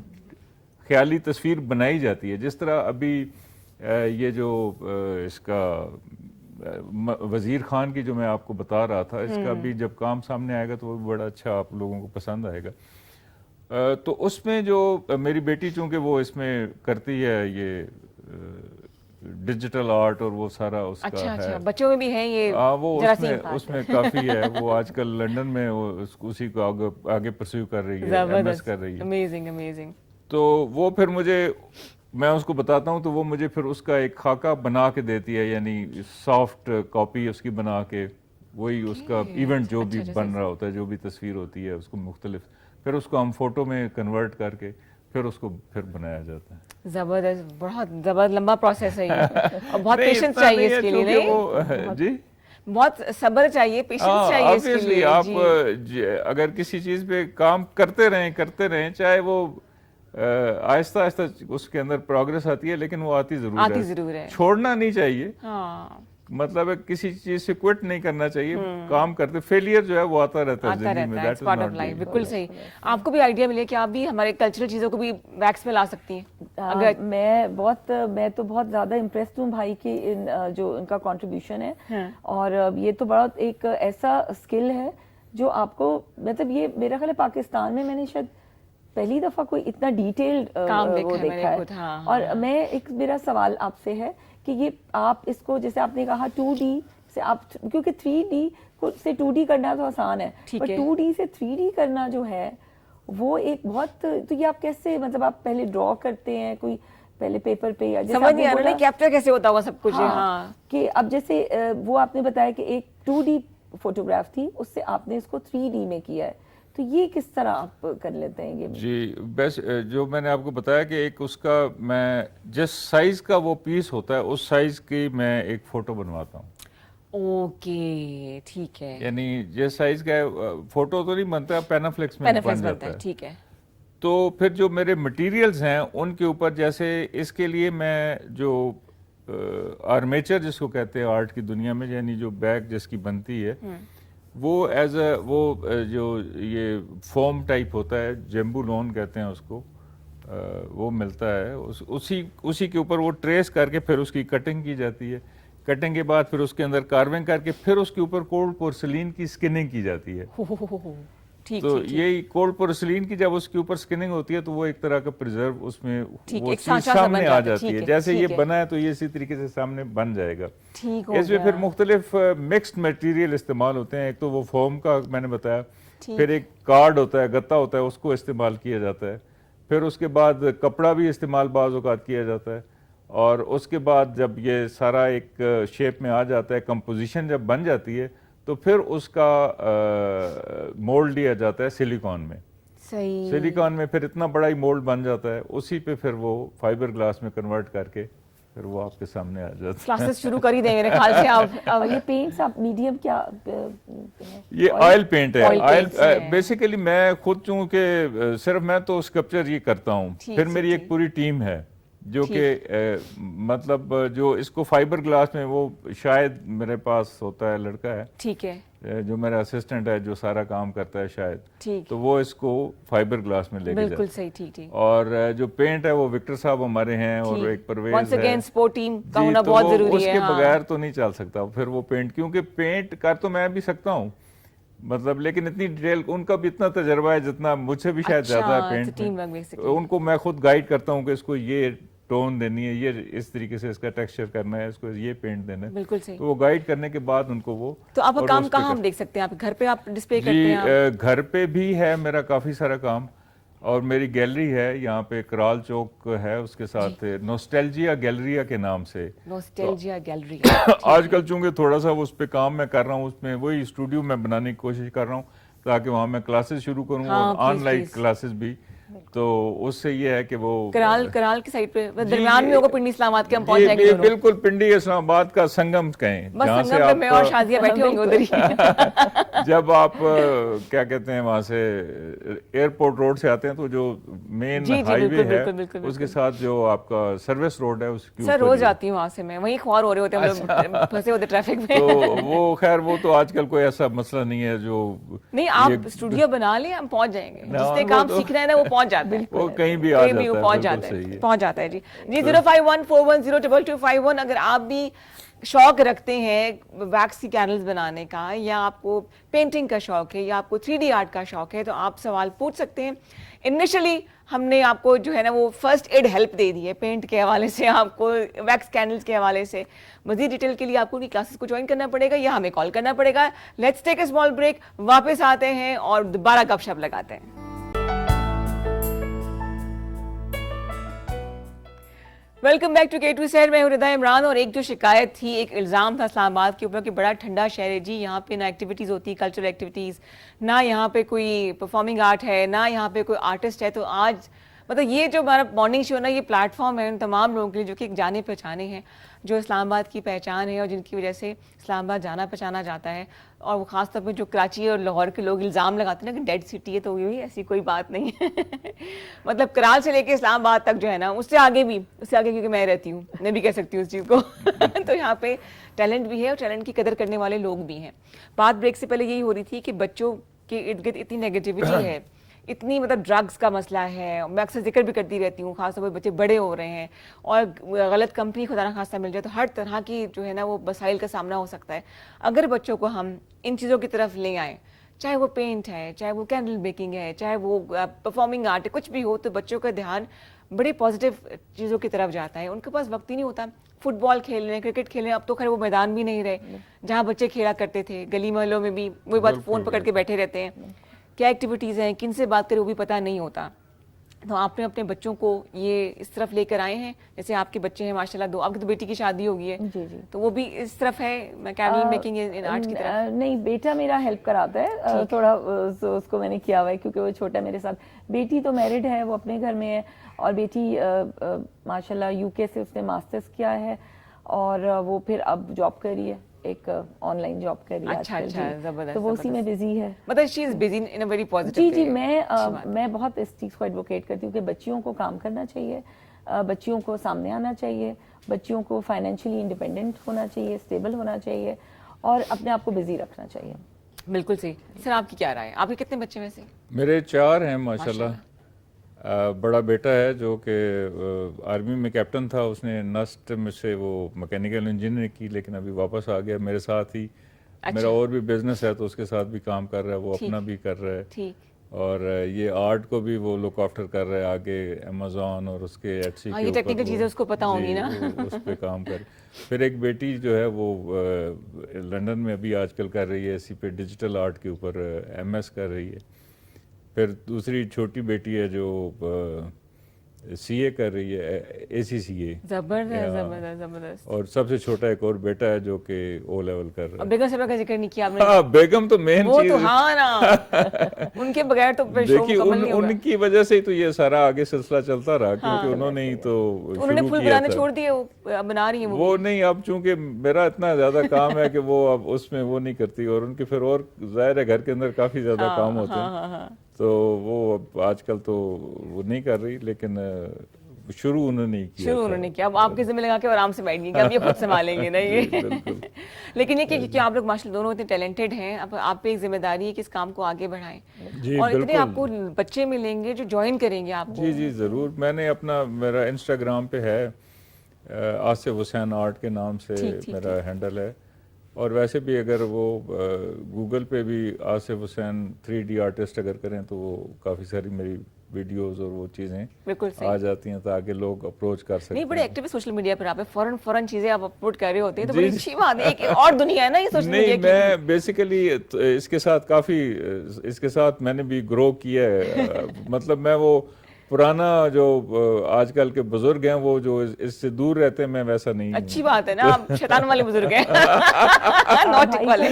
خیالی تصویر بنائی جاتی ہے. جس طرح ابھی یہ جو اس کا وزیر خان کی جو میں آپ کو بتا رہا تھا, اس کا بھی جب کام سامنے آئے گا تو وہ بڑا اچھا آپ لوگوں کو پسند آئے گا. تو اس میں جو میری بیٹی چونکہ وہ اس میں کرتی ہے یہ ڈیجیٹل آرٹ اور وہ سارا اس کا ہے, بچوں میں بھی ہے یہ, وہ اس میں کافی ہے. وہ آج کل لنڈن میں اسی کو آگے پرسیو کر رہی ہے, ایم ایس کر رہی ہے. Amazing amazing. تو وہ پھر مجھے, میں اس کو بتاتا ہوں تو وہ مجھے پھر اس کا ایک خاکہ بنا کے دیتی ہے, یعنی سافٹ کاپی اس کی بنا کے, وہی اس کا ایونٹ جو بھی بن رہا ہوتا ہے, جو بھی تصویر ہوتی ہے اس کو مختلف, پھر اس کو ہم فوٹو میں کنورٹ کر کے پھر اس کو پھر بنایا جاتا ہے. زبردست, بہت زبردست لمبا پروسیس ہے یہ, اور بہت پیشنس چاہیے اس کے لیے. جی بہت صبر چاہیے, پیشنس چاہیے اس کے لیے. آپ اگر کسی چیز پہ کام کرتے رہیں چاہے وہ آہستہ آہستہ اس کے اندر پروگرس آتی ہے, لیکن وہ آتی ضرور ہے. چھوڑنا نہیں چاہیے, مطلب کسی چیز سے کوئٹ نہیں کرنا چاہیے, کام کرتے. فیلئر جو ہے وہ آتا رہتا ہے زندگی میں, دیٹ از ناٹ لائف. بالکل صحیح. آپ کو بھی آئیڈیا ملے کہ آپ بھی ہمارے کلچرل چیزوں کو بھی ویکس میں لا سکتی ہیں. اگر میں تو بہت زیادہ امپریسڈ ہوں بھائی کی جو ان کا کنٹریبیوشن ہے, اور یہ تو بڑا ایک ایسا اسکل ہے جو آپ کو, مطلب یہ میرا خیال ہے پاکستان میں نے شاید پہلی دفعہ کوئی اتنا ڈیٹیلڈ وہ دیکھا ہے. اور میں ایک میرا سوال آپ سے ہے کہ یہ آپ اس کو جیسے آپ نے کہا 2D سے آپ, کیونکہ 3D سے 2D کرنا تو آسان ہے, پر 2D سے 3D کرنا جو ہے وہ ایک بہت, تو یہ آپ کیسے, مطلب آپ پہلے ڈرا کرتے ہیں کوئی پہلے پیپر پہ, یا سمجھ نہیں آ رہا کیپچر کیسے ہوتا ہوگا سب کچھ. ہاں کہ اب جیسے وہ آپ نے بتایا کہ ایک 2D فوٹوگراف تھی, اس سے آپ نے اس کو 3D میں کیا ہے, تو یہ کس طرح آپ کر لیتے ہیں یہ؟ جی بس جو میں نے آپ کو بتایا کہ ایک اس کا میں جس سائز کا وہ پیس ہوتا ہے اس سائز کی میں ایک فوٹو بنواتا ہوں. اوکے ٹھیک ہے. یعنی جس سائز کا فوٹو تو نہیں بنتا, پینافلیکس میں بن جاتا ہے. ٹھیک ہے. تو پھر جو میرے مٹیریلز ہیں ان کے اوپر, جیسے اس کے لیے میں جو آرمیچر جس کو کہتے ہیں آرٹ کی دنیا میں, یعنی جو بیگ جس کی بنتی ہے, وہ ایز اے وہ جو یہ فوم ٹائپ ہوتا ہے, جیمبو لون کہتے ہیں اس کو, وہ ملتا ہے. اسی کے اوپر وہ ٹریس کر کے پھر اس کی کٹنگ کی جاتی ہے. کٹنگ کے بعد پھر اس کے اندر کارونگ کر کے پھر اس کے اوپر کولڈ پورسلین کی اسکننگ کی جاتی ہے. تو یہی کولڈ پورسلین کی جب اس کے اوپر اسکننگ ہوتی ہے تو وہ ایک طرح کا پریزرو اس میں وہ چیز سامنے آ جاتی ہے. جیسے یہ بنا ہے تو یہ اسی طریقے سے سامنے بن جائے گا. اس میں پھر مختلف مکسڈ میٹیریل استعمال ہوتے ہیں. ایک تو وہ فوم کا میں نے بتایا, پھر ایک کارڈ ہوتا ہے, گتا ہوتا ہے, اس کو استعمال کیا جاتا ہے. پھر اس کے بعد کپڑا بھی استعمال بعض اوقات کیا جاتا ہے. اور اس کے بعد جب یہ سارا ایک شیپ میں آ جاتا ہے, کمپوزیشن جب بن جاتی ہے, تو پھر اس کا مولڈ لیا جاتا ہے سلیکون میں. سلیکون میں پھر اتنا بڑا ہی مولڈ بن جاتا ہے, اسی پہ پھر وہ فائبر گلاس میں کنورٹ کر کے پھر وہ آپ کے سامنے آ جاتا ہے. کلاسز شروع کر ہی دیں میرے خیال سے آپ. یہ پینٹس آپ میڈیم کیا؟ یہ آئل پینٹ ہے. آئل بیسیکلی میں خود چونکہ صرف میں تو اسکلپچر یہ کرتا ہوں, پھر میری ایک پوری ٹیم ہے جو کہ مطلب جو اس کو فائبر گلاس میں, وہ شاید میرے پاس ہوتا ہے لڑکا ہے, ٹھیک ہے, جو میرا اسسٹنٹ ہے جو سارا کام کرتا ہے شاید, تو وہ اس کو فائبر گلاس میں لے کے بالکل صحیح. ٹھیک ٹھیک. اور جو پینٹ ہے وہ وکٹر صاحب ہمارے ہیں, اور ایک Parvez once again support team کا ہونا بہت ضروری ہے. اس کے بغیر تو نہیں چل سکتا پھر وہ پینٹ, کیونکہ پینٹ کر تو میں بھی سکتا ہوں مطلب, لیکن اتنی ڈیٹیل, ان کا بھی اتنا تجربہ ہے جتنا مجھ سے بھی شاید زیادہ ہے پینٹ میں. ان کو میں خود گائیڈ کرتا ہوں کہ اس کو یہ ٹون دینی ہے, یہ اس طریقے سے اس کا ٹیکسچر کرنا ہے, اس کو یہ پینٹ دینا ہے. بالکل صحیح. تو وہ گائیڈ کرنے کے بعد ان کو وہ. تو آپ کا کام کہاں ہم دیکھ سکتے ہیں؟ آپ گھر پہ آپ ڈسپلے کرتے ہیں؟ جی گھر پہ بھی ہے میرا کافی سارا کام, اور میری گیلری ہے یہاں پہ کرال چوک ہے, اس کے ساتھ نوسٹیلجیا گیلریا کے نام سے. نوسٹیلجیا گیلری. آج کل چونکہ تھوڑا سا اس پہ کام میں کر رہا ہوں, اس میں وہی اسٹوڈیو میں بنانے کی کوشش کر رہا ہوں تاکہ وہاں میں کلاسز شروع کروں, اور آن لائن کلاسز بھی. تو اس سے یہ ہے کہ وہ کرال کی سائڈ پہ درمیان میں ہوگا پنڈی اسلام آباد کے، ہم پہنچ جائیں گے دونوں. بالکل پنڈی اسلام آباد کا سنگم کہیں، بس سنگم پہ میں اور شازیہ بیٹھے ہوں گے ادھر ہی. جب آپ کیا کہتے ہیں وہاں سے ایئرپورٹ روڈ سے آتے ہیں تو جو مین ہائی وے ہے اس کے ساتھ جو آپ کا سروس روڈ ہے اس کی سر روز جاتی ہوں وہاں سے میں، وہیں خوار ہو رہے ہوتے ہیں ہم لوگ پھنسے ہوتے ٹریفک میں. تو وہ خیر وہ تو آج کل کوئی ایسا مسئلہ نہیں ہے جو نہیں، آپ اسٹوڈیو بنا لیں ہم پہنچ جائیں گے. جس نے کام سیکھنا ہے نا وہ پہنچ جاتا ہے، وہ کہیں بھی آ جاتا ہے. جی 0514102251. اگر آپ بھی شوق رکھتے ہیں ویکس کی کینڈلز بنانے کا، یا آپ کو پینٹنگ کا شوق ہے، یا آپ کو 3D آرٹ کا شوق ہے، تو آپ سوال پوچھ سکتے ہیں. انیشلی ہم نے آپ کو جو ہے نا وہ فرسٹ ایڈ ہیلپ دے دی ہے پینٹ کے حوالے سے، آپ کو ویکس کینڈلز کے حوالے سے. مزید ڈیٹیل کے لیے آپ کو اپنی کلاسز کو جوائن کرنا پڑے گا یا ہمیں کال کرنا پڑے گا. Let's take a small break, واپس آتے ہیں اور دوبارہ گپ شپ لگاتے ہیں. Welcome back to K2 Sahar. میں ہوں رضا عمران. اور ایک جو شکایت تھی، ایک الزام تھا اسلام آباد کے اوپر کہ بڑا ٹھنڈا شہر ہے جی، یہاں پہ نہ ایکٹیویٹیز ہوتی، کلچرل ایکٹیویٹیز، نہ یہاں پہ کوئی پرفارمنگ آرٹ ہے، نہ یہاں پہ کوئی آرٹسٹ ہے. تو آج مطلب یہ جو ہمارا مارننگ شو نا، یہ پلیٹ فارم ہے ان تمام لوگوں کے لیے جو کہ ایک جانے پہچانے ہیں، جو اسلام آباد کی پہچان ہے اور جن کی وجہ سے اسلام آباد جانا پہچانا جاتا ہے. اور وہ خاص طور پہ جو کراچی اور لاہور کے لوگ الزام لگاتے ہیں نا کہ ڈیڈ سٹی ہے، تو یہ ایسی کوئی بات نہیں ہے. مطلب کرال سے لے کے اسلام آباد تک جو ہے نا، اس سے آگے کیونکہ میں رہتی ہوں، میں بھی کہہ سکتی ہوں اس چیز کو. تو یہاں پہ ٹیلنٹ بھی ہے اور ٹیلنٹ کی قدر کرنے والے لوگ بھی ہیں. بات بریک سے پہلے یہی ہو رہی تھی کہ بچوں کے ارد گرد اتنی نیگیٹیوٹی ہے، اتنی مطلب ڈرگس کا مسئلہ ہے. میں اکثر ذکر بھی کرتی رہتی ہوں، خاص طور پہ بچے بڑے ہو رہے ہیں اور غلط کمپنی خدا نخواستہ مل جائے تو ہر طرح کی جو ہے نا وہ مسائل کا سامنا ہو سکتا ہے. اگر بچوں کو ہم ان چیزوں کی طرف لے آئیں، چاہے وہ پینٹ ہے، چاہے وہ کینڈل بیکنگ ہے، چاہے وہ پرفارمنگ آرٹ ہے، کچھ بھی ہو، تو بچوں کا دھیان بڑی پازیٹیو چیزوں کی طرف جاتا ہے. ان کے پاس وقت ہی نہیں ہوتا فٹ بال کھیلنے، کرکٹ کھیلنے. اب تو خیر وہ میدان بھی نہیں رہے جہاں بچے کھیلا کرتے تھے. گلی محلوں میں بھی وہی بات، فون پکڑ کے بیٹھے رہتے ہیں. کیا ایکٹیویٹیز ہیں، کن سے بات کریں وہ بھی پتہ نہیں ہوتا. تو آپ نے اپنے بچوں کو یہ اس طرف لے کر آئے ہیں، جیسے آپ کے بچے ہیں ماشاءاللہ 2، آپ کی تو بیٹی کی شادی ہو گئی ہے جی جی، تو وہ بھی اس طرف ہے کینڈل میکنگ ان آرٹ کی طرف؟ نہیں، بیٹا میرا ہیلپ کراتا ہے تھوڑا، اس کو میں نے کیا ہوا ہے کیونکہ وہ چھوٹا میرے ساتھ. بیٹی تو میرڈ ہے، وہ اپنے گھر میں ہے، اور بیٹی ماشاءاللہ UK سے اس نے ماسٹرز کیا ہے اور وہ پھر اب جاب کر رہی ہے، ایک آن لائن جاب کر رہی ہے. اچھا، زبردست. تو وہ اسی میں بزی ہے. مطلب she is busy in a very positive. جی، میں بہت اس چیز کو ایڈوکیٹ کرتی ہوں کہ بچیوں کو کام کرنا چاہیے، بچیوں کو سامنے آنا چاہیے، بچیوں کو فائنینشلی انڈیپینڈنٹ ہونا چاہیے، اسٹیبل ہونا چاہیے، اور اپنے آپ کو بزی رکھنا چاہیے. بالکل صحیح. سر آپ کی کیا رائے ہے؟ آپ کے کتنے بچے ویسے؟ میرے 4 ہیں ماشاءاللہ. بڑا بیٹا ہے جو کہ آرمی میں کیپٹن تھا، اس نے نسٹ میں سے وہ میکینیکل انجینئرنگ کی، لیکن ابھی واپس آ گیا میرے ساتھ ہی. میرا اور بھی بزنس ہے تو اس کے ساتھ بھی کام کر رہا ہے، وہ اپنا بھی کر رہا ہے، اور یہ آرٹ کو بھی وہ لک آفٹر کر رہا ہے آگے امیزون اور اس کے ایٹسی کے یہ ٹیکنیکل چیزیں اس کو پتہ ہوں گی نا، اس پہ کام کر. پھر ایک بیٹی جو ہے وہ لنڈن میں ابھی آج کل کر رہی ہے اسی پہ ڈیجیٹل آرٹ کے اوپر MS کر رہی ہے. پھر دوسری چھوٹی بیٹی ہے جو CA کر رہی ہے، ACCA. زبردست. اور سب سے چھوٹا ایک اور بیٹا ہے جو کہ O لیول کر رہا ہے. بیگم صاحبہ کا ذکر نہیں کیا آپ نے. ہاں، بیگم تو مین چیز ہے، ہاں نا، ان کے بغیر تو شو مکمل نہیں ہوگا. ان کی وجہ سے تو یہ سارا آگے سلسلہ چلتا رہا، کیونکہ انہوں نے ہی تو انہوں نے پھول بنانے چھوڑ دیے، وہ بنا رہی ہیں وہ نہیں. اب چونکہ میرا اتنا زیادہ کام ہے کہ وہ اب اس میں وہ نہیں کرتی، اور ان کے پھر اور ظاہر ہے گھر کے اندر کافی زیادہ کام ہوتے ہیں، تو وہ آج کل تو وہ نہیں کر رہی، لیکن شروع انہوں نے کیا. اب آپ کے ذمہ لگا کے آرام سے بیٹھ گئی کہ اب یہ خود سنبھالیں گے نا یہ. لیکن یہ کہ آپ لوگ ماشاءاللہ دونوں اتنے ٹیلنٹڈ ہیں، اب آپ پہ ایک ذمہ داری ہے کہ اس کام کو آگے بڑھائیں، اور اتنے آپ کو بچے ملیں گے جو جوائن کریں گے آپ کو. جی ضرور. میں نے میرا انسٹاگرام پہ ہے آصف حسین آرٹ کے نام سے میرا ہینڈل ہے، اور ویسے بھی اگر وہ گوگل پہ بھی آصف حسین 3D آرٹسٹ اگر کریں تو وہ کافی ساری میری ویڈیوز اور وہ چیزیں آ جاتی ہیں تاکہ لوگ اپروچ کر سکتے ہیں. نہیں، بڑے ایکٹیو سوشل میڈیا پر آپ فوراً چیزیں آپ اپلوڈ کر رہے ہوتے ہیں، تو بڑی اچھی بات ہے. ایک اور دنیا ہے نا یہ سوشل میڈیا کی. میں بیسیکلی اس کے ساتھ کافی میں نے بھی گرو کیا ہے. مطلب میں وہ پرانا جو آج کل کے بزرگ ہیں وہ جو اس سے دور رہتے ہیں، میں ویسا نہیں. اچھی بات ہے نا، آپ شیطان والے بزرگ ہیں، نوٹک والے.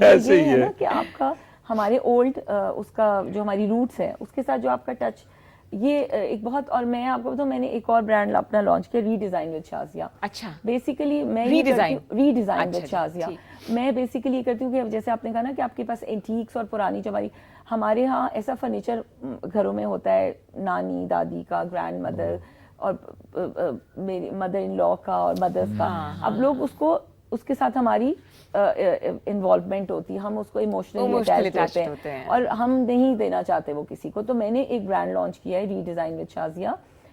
ایسے ہی ہے کہ آپ کا ہمارے اولڈ اس کا جو ہماری روٹس ہے اس کے ساتھ جو آپ کا ٹچ یہ ایک بہت, اور میں آپ کو بتاؤں میں نے ایک اور برانڈ اپنا لانچ کیا, ری ڈیزائن وتھ شازیہ. اچھا, بیسیکلی میں ری ڈیزائن وتھ شازیہ. میں بیسیکلی یہ کرتی ہوں کہ جیسے آپ نے کہا نا کہ آپ کے پاس اینٹیکس اور پرانی جو ہمارے ہاں ایسا فرنیچر گھروں میں ہوتا ہے, نانی دادی کا, گرینڈ مدر اور میری مدر ان لا کا اور مدرس کا. اب لوگ اس کے ساتھ ہماری انوالومنٹ ہوتی ہے, ہم اس کو ایموشنلی اٹیچ ہوتے ہیں اور ہم نہیں دینا چاہتے وہ کسی کو. تو میں نے ایک برانڈ لانچ کیا ہے ری ڈیزائن وتھ شازیہ,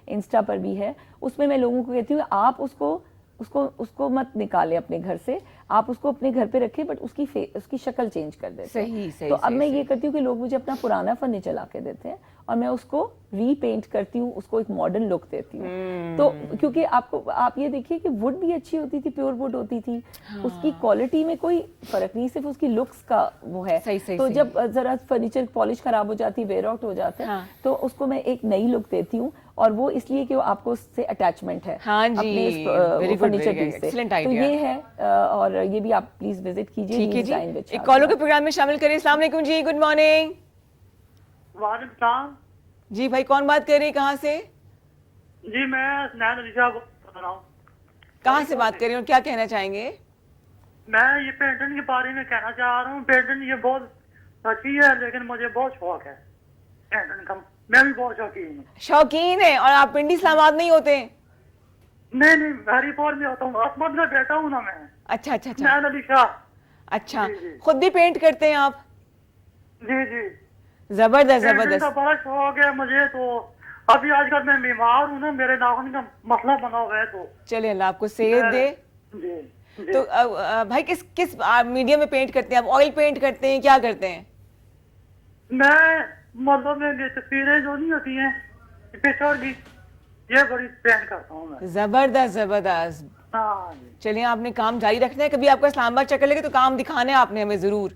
انسٹا پر بھی ہے. اس میں لوگوں کو کہتی ہوں آپ اس کو مت نکالیں اپنے گھر سے, آپ اس کو اپنے گھر پہ رکھیں بٹ اس کی شکل چینج کر دیتے ہیں. تو اب میں یہ کرتی ہوں کہ لوگ مجھے اپنا پرانا فرنیچر لا کے دیتے ہیں اور میں اس کو ری پینٹ کرتی ہوں, اس کو ایک ماڈرن لک دیتی ہوں. تو کیونکہ آپ یہ دیکھیے کہ وڈ بھی اچھی ہوتی تھی, پیور وڈ ہوتی تھی, اس کی کوالٹی میں کوئی فرق نہیں, صرف اس کی لکس کا وہ ہے. تو جب ذرا فرنیچر پالش خراب ہو جاتی ہے, ویئر آؤٹ ہو جاتا ہے, تو اس کو میں ایک نئی لک دیتی ہوں, اور وہ اس لیے کہ آپ کو اس سے اٹیچمنٹ ہے اپنے فرنیچر پیس سے. تو یہ ہے, اور یہ بھی آپ پلیز وزٹ کیجیے. ٹھیک ہے جی, ایک کالر کے پروگرام میں شامل کریں. السلام علیکم جی, گڈ مارننگ. وعلیکم السلام جی بھائی, کون بات کر رہے ہیں, کہاں سے؟ جی میں حسنین علی شاہ بول رہا ہوں. کہاں سے بات کر رہے ہیں اور کیا کہنا چاہیں گے؟ میں یہ پینٹنگ کے بارے میں کہنا چاہ رہا ہوں. پینٹنگ یہ بہت اچھی ہے لیکن مجھے بہت شوق ہے پینٹنگ کا. میں بھی بہت شوقین ہوں. شوقین ہے, اور آپ پنڈی اسلام آباد نہیں ہوتے؟ نہیں, ہری پور میں ہوتا ہوں, اسمت میں بیٹھا ہوں نا میں. اچھا اچھا اچھا, حسنین علی شاہ. اچھا, خود بھی پینٹ کرتے ہیں آپ؟ جی جی, زبردست پینٹنگ زبردست. کا بڑا شوق ہے مجھے. تو ابھی آج کل میں بیمار ہوں نا, میرے ناخن کا مسئلہ بنا ہوا ہے. تو چلے اللہ آپ کو صحت دے. جی تو بھائی کس میڈیم میں پینٹ کرتے ہیں آپ؟ آئل پینٹ کرتے ہیں, کیا کرتے ہیں؟ میں مطلب میں یہ تصویریں جو نہیں ہوتی ہیں پکچر کی, یہ بڑی پینٹ کرتا ہوں میں. زبردست زبردست. ہاں چلیے, آپ نے کام جاری رکھنا ہے. کبھی آپ کا اسلام آباد چکر لگے تو کام دکھانا ہے آپ نے ہمیں ضرور.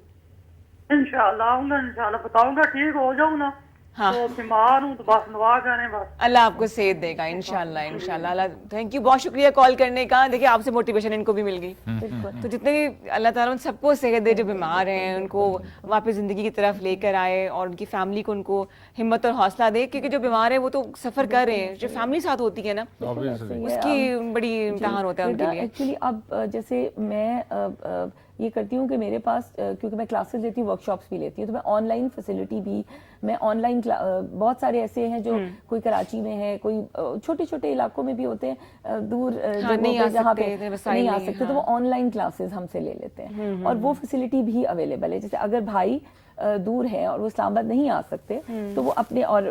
انشاءاللہ آؤں گا, انشاءاللہ بتاؤں گا. ٹھیک ہو جاؤں نا, تو بیمار ہوں تو بس دعا کریں بس. اللہ آپ کو صحت دے گا انشاءاللہ انشاءاللہ. اللہ تھینک یو, بہت شکریہ کال کرنے کا. دیکھیے آپ سے موٹیویشن ان کو بھی مل گئی. تو جتنے بھی اللہ تعالیٰ ان سب کو صحت دے جو بیمار ہیں, ان کو واپس زندگی کی طرف لے کر آئے, اور ان کی فیملی کو ان کو ہمت اور حوصلہ دے, کیونکہ جو بیمار ہیں وہ تو سفر کر رہے ہیں. جو فیملی ساتھ ہوتی ہے نا, اس کی بڑی امتحان ہوتا ہے ان کے لیے. ایکچولی اب جیسے میں یہ کرتی ہوں کہ میرے پاس, کیونکہ میں کلاسز لیتی ہوں, ورک شاپس بھی لیتی ہوں, تو میں آن لائن فیسلٹی بھی, میں آن لائن بہت سارے ایسے ہیں جو کوئی کراچی میں ہے, کوئی چھوٹے چھوٹے علاقوں میں بھی ہوتے ہیں, دور جہاں پہ نہیں آ سکتے, تو وہ آن لائن کلاسز ہم سے لے لیتے ہیں, اور وہ فیسلٹی بھی اویلیبل ہے. جیسے اگر بھائی دور ہیں اور وہ اسلام آباد نہیں آ سکتے, تو وہ اپنے, اور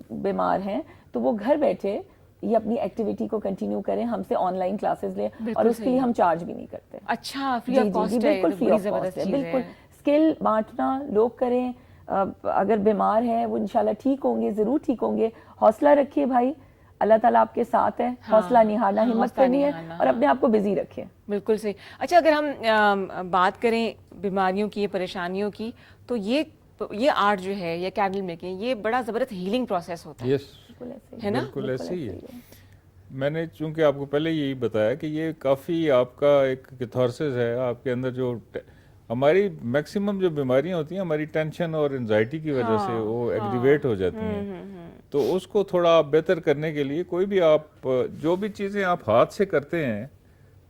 بیمار ہیں, تو وہ گھر بیٹھے یہ اپنی ایکٹیویٹی کو کنٹینیو کریں, ہم سے آن لائن کلاسز لیں, اور اس کے لیے ہم چارج بھی نہیں کرتے. اچھا, فری آف کاسٹ ہے. بالکل فری آف کاسٹ ہے, بالکل. اسکل بانٹنا, لوگ کریں, اگر بیمار ہیں وہ انشاءاللہ ٹھیک ہوں گے, ضرور ٹھیک ہوں گے. حوصلہ رکھیے بھائی, اللہ تعالیٰ آپ کے ساتھ ہے. حوصلہ نہیں ہارنا, ہمت کرنی ہے, اور اپنے آپ کو بزی رکھیں. بالکل صحیح. اچھا, اگر ہم بات کریں بیماریوں کی, پریشانیوں کی, تو یہ آرٹ جو ہے, یہ کینڈل میکنگ, یہ بڑا زبردست ہیلنگ پروسیس ہوتا ہے. ہے نا, بالکل ایسے ہی ہے. میں نے چونکہ آپ کو پہلے یہی بتایا کہ یہ کافی آپ کا ایک کیتھارسس ہے آپ کے اندر. جو ہماری میکسیمم جو بیماریاں ہوتی ہیں ہماری ٹینشن اور انزائٹی کی وجہ سے وہ ایگریویٹ ہو جاتی ہیں. تو اس کو تھوڑا بہتر کرنے کے لیے کوئی بھی آپ جو بھی چیزیں آپ ہاتھ سے کرتے ہیں,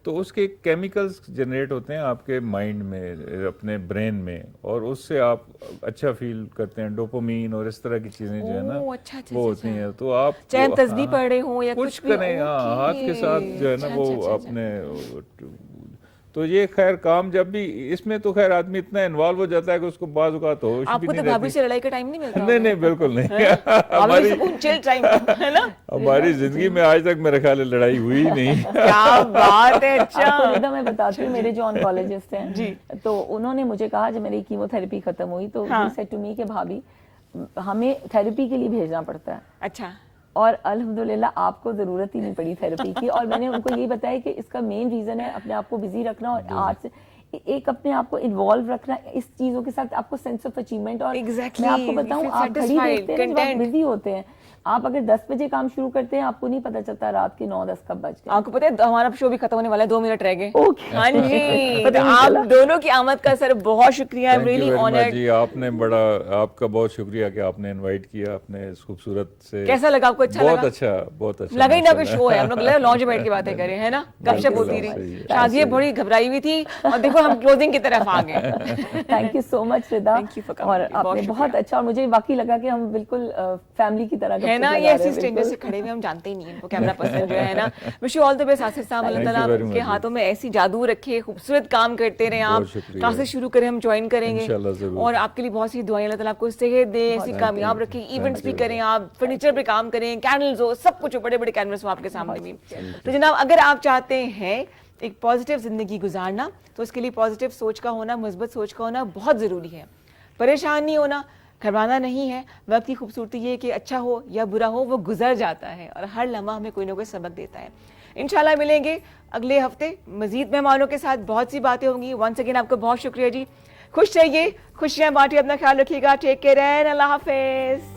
تو اس کے کیمیکلز جنریٹ ہوتے ہیں آپ کے مائنڈ میں, اپنے برین میں, اور اس سے آپ اچھا فیل کرتے ہیں. ڈوپامین اور اس طرح کی چیزیں جو ہے نا وہ ہوتی ہیں. تو آپ چاہے تسبیح پڑھ رہے ہوں یا کچھ کریں, ہاتھ کے ساتھ جو ہے نا وہ اپنے. تو یہ خیر کام جب بھی اس میں تو خیر آدمی اتنا انوالو ہو جاتا ہے کہ اس کو بعض اوقات ہوش بھی نہیں رہتی. آپ کو تو بھابھی سے لڑائی کا ٹائم نہیں ملتا؟ نہیں بالکل نہیں. ہماری زندگی میں آج تک میرے خیال لڑائی ہوئی نہیں. کیا بات ہے. اچھا, میں بتاتی ہوں, میرے جو آنکولوجسٹ ہیں تو انہوں نے مجھے کہا جب میری کیمو تھراپی ختم ہوئی تو ہی سیڈ ٹو می کہ بھابھی ہمیں تھراپی کے لیے بھیجنا پڑتا ہے. اچھا, اور الحمدللہ آپ کو ضرورت ہی نہیں پڑی تھراپی کی. اور میں نے ان کو یہی بتایا کہ اس کا مین ریزن ہے اپنے آپ کو بزی رکھنا, اور آرٹ سے ایک اپنے آپ کو انوالو رکھنا اس چیزوں کے ساتھ. آپ کو سینس آف اچیومنٹ, اور میں آپ کو بتاؤں آپ گھڑی دیکھتے ہیں بزی ہوتے ہیں, آپ اگر 10 بجے کام شروع کرتے ہیں آپ کو نہیں پتا چلتا رات کے 9-10 کب بج گئے. آپ کو پتہ ہے ہمارا شو بھی ختم ہونے والا ہے, 2 منٹ رہ گئے. ہاں جی, پتہ نہیں چلا. آپ دونوں کی آمد کا سر بہت شکریہ, ریئلی آنرڈ. جی آپ نے بڑا, آپ کا بہت شکریہ کہ آپ نے انوائٹ کیا اپنے اس خوبصورت سے. کیسا لگا آپ کو؟ اچھا لگا؟ بہت اچھا, بہت اچھا لگا ہی نہ کوئی شو ہے, ہم لوگ لانچ بیٹھ کے باتیں کریں ہے نا, گپ شپ ہوتی رہی. شازیہ بڑی گھبرائی ہوئی تھی اور دیکھو ہم کلوزنگ کی طرف آ گئے. تھینک یو سو مچ ردا, اور آپ نے بہت اچھا, اور مجھے واقعی لگا کہ ہم بالکل فیملی کی طرح ہے نا, یہ ایسی اسٹرینجر سے کھڑے ہوئے ہم جانتے ہی نہیں ان کو کیمرہ پرسن جو ہے نا. Wish you all the best Asif صاحب, اللہ تعالیٰ کے ہاتھوں میں ایسی جادو رکھے, خوبصورت کام کرتے رہیں آپ. کلاسز شروع کریں, ہم جوائن کریں گے, اور آپ کے لیے بہت سی دعائیں, اللہ تعالیٰ آپ کو صحت دے, ایسی کامیاب رکھے, ایونٹس بھی کریں آپ, فرنیچر پہ کام کریں, کینڈلز ہو, سب کچھ بڑے بڑے کینوس ہو آپ کے سامنے بھی. تو جناب اگر آپ چاہتے ہیں ایک پازیٹیو زندگی گزارنا تو اس کے لیے پازیٹیو سوچ کا ہونا, مثبت سوچ کا ہونا بہت ضروری ہے. پریشان نہیں ہونا, گھبرانا نہیں ہے. وقت کی خوبصورتی یہ کہ اچھا ہو یا برا ہو وہ گزر جاتا ہے, اور ہر لمحہ ہمیں کوئی نہ کوئی سبق دیتا ہے. انشاءاللہ ملیں گے اگلے ہفتے مزید مہمانوں کے ساتھ, بہت سی باتیں ہوں گی. ونس اگین آپ کو بہت شکریہ جی, خوش رہیے, خوشیاں بانٹیے, اپنا خیال رکھیے گا, ٹیک کیئر اینڈ اللہ حافظ.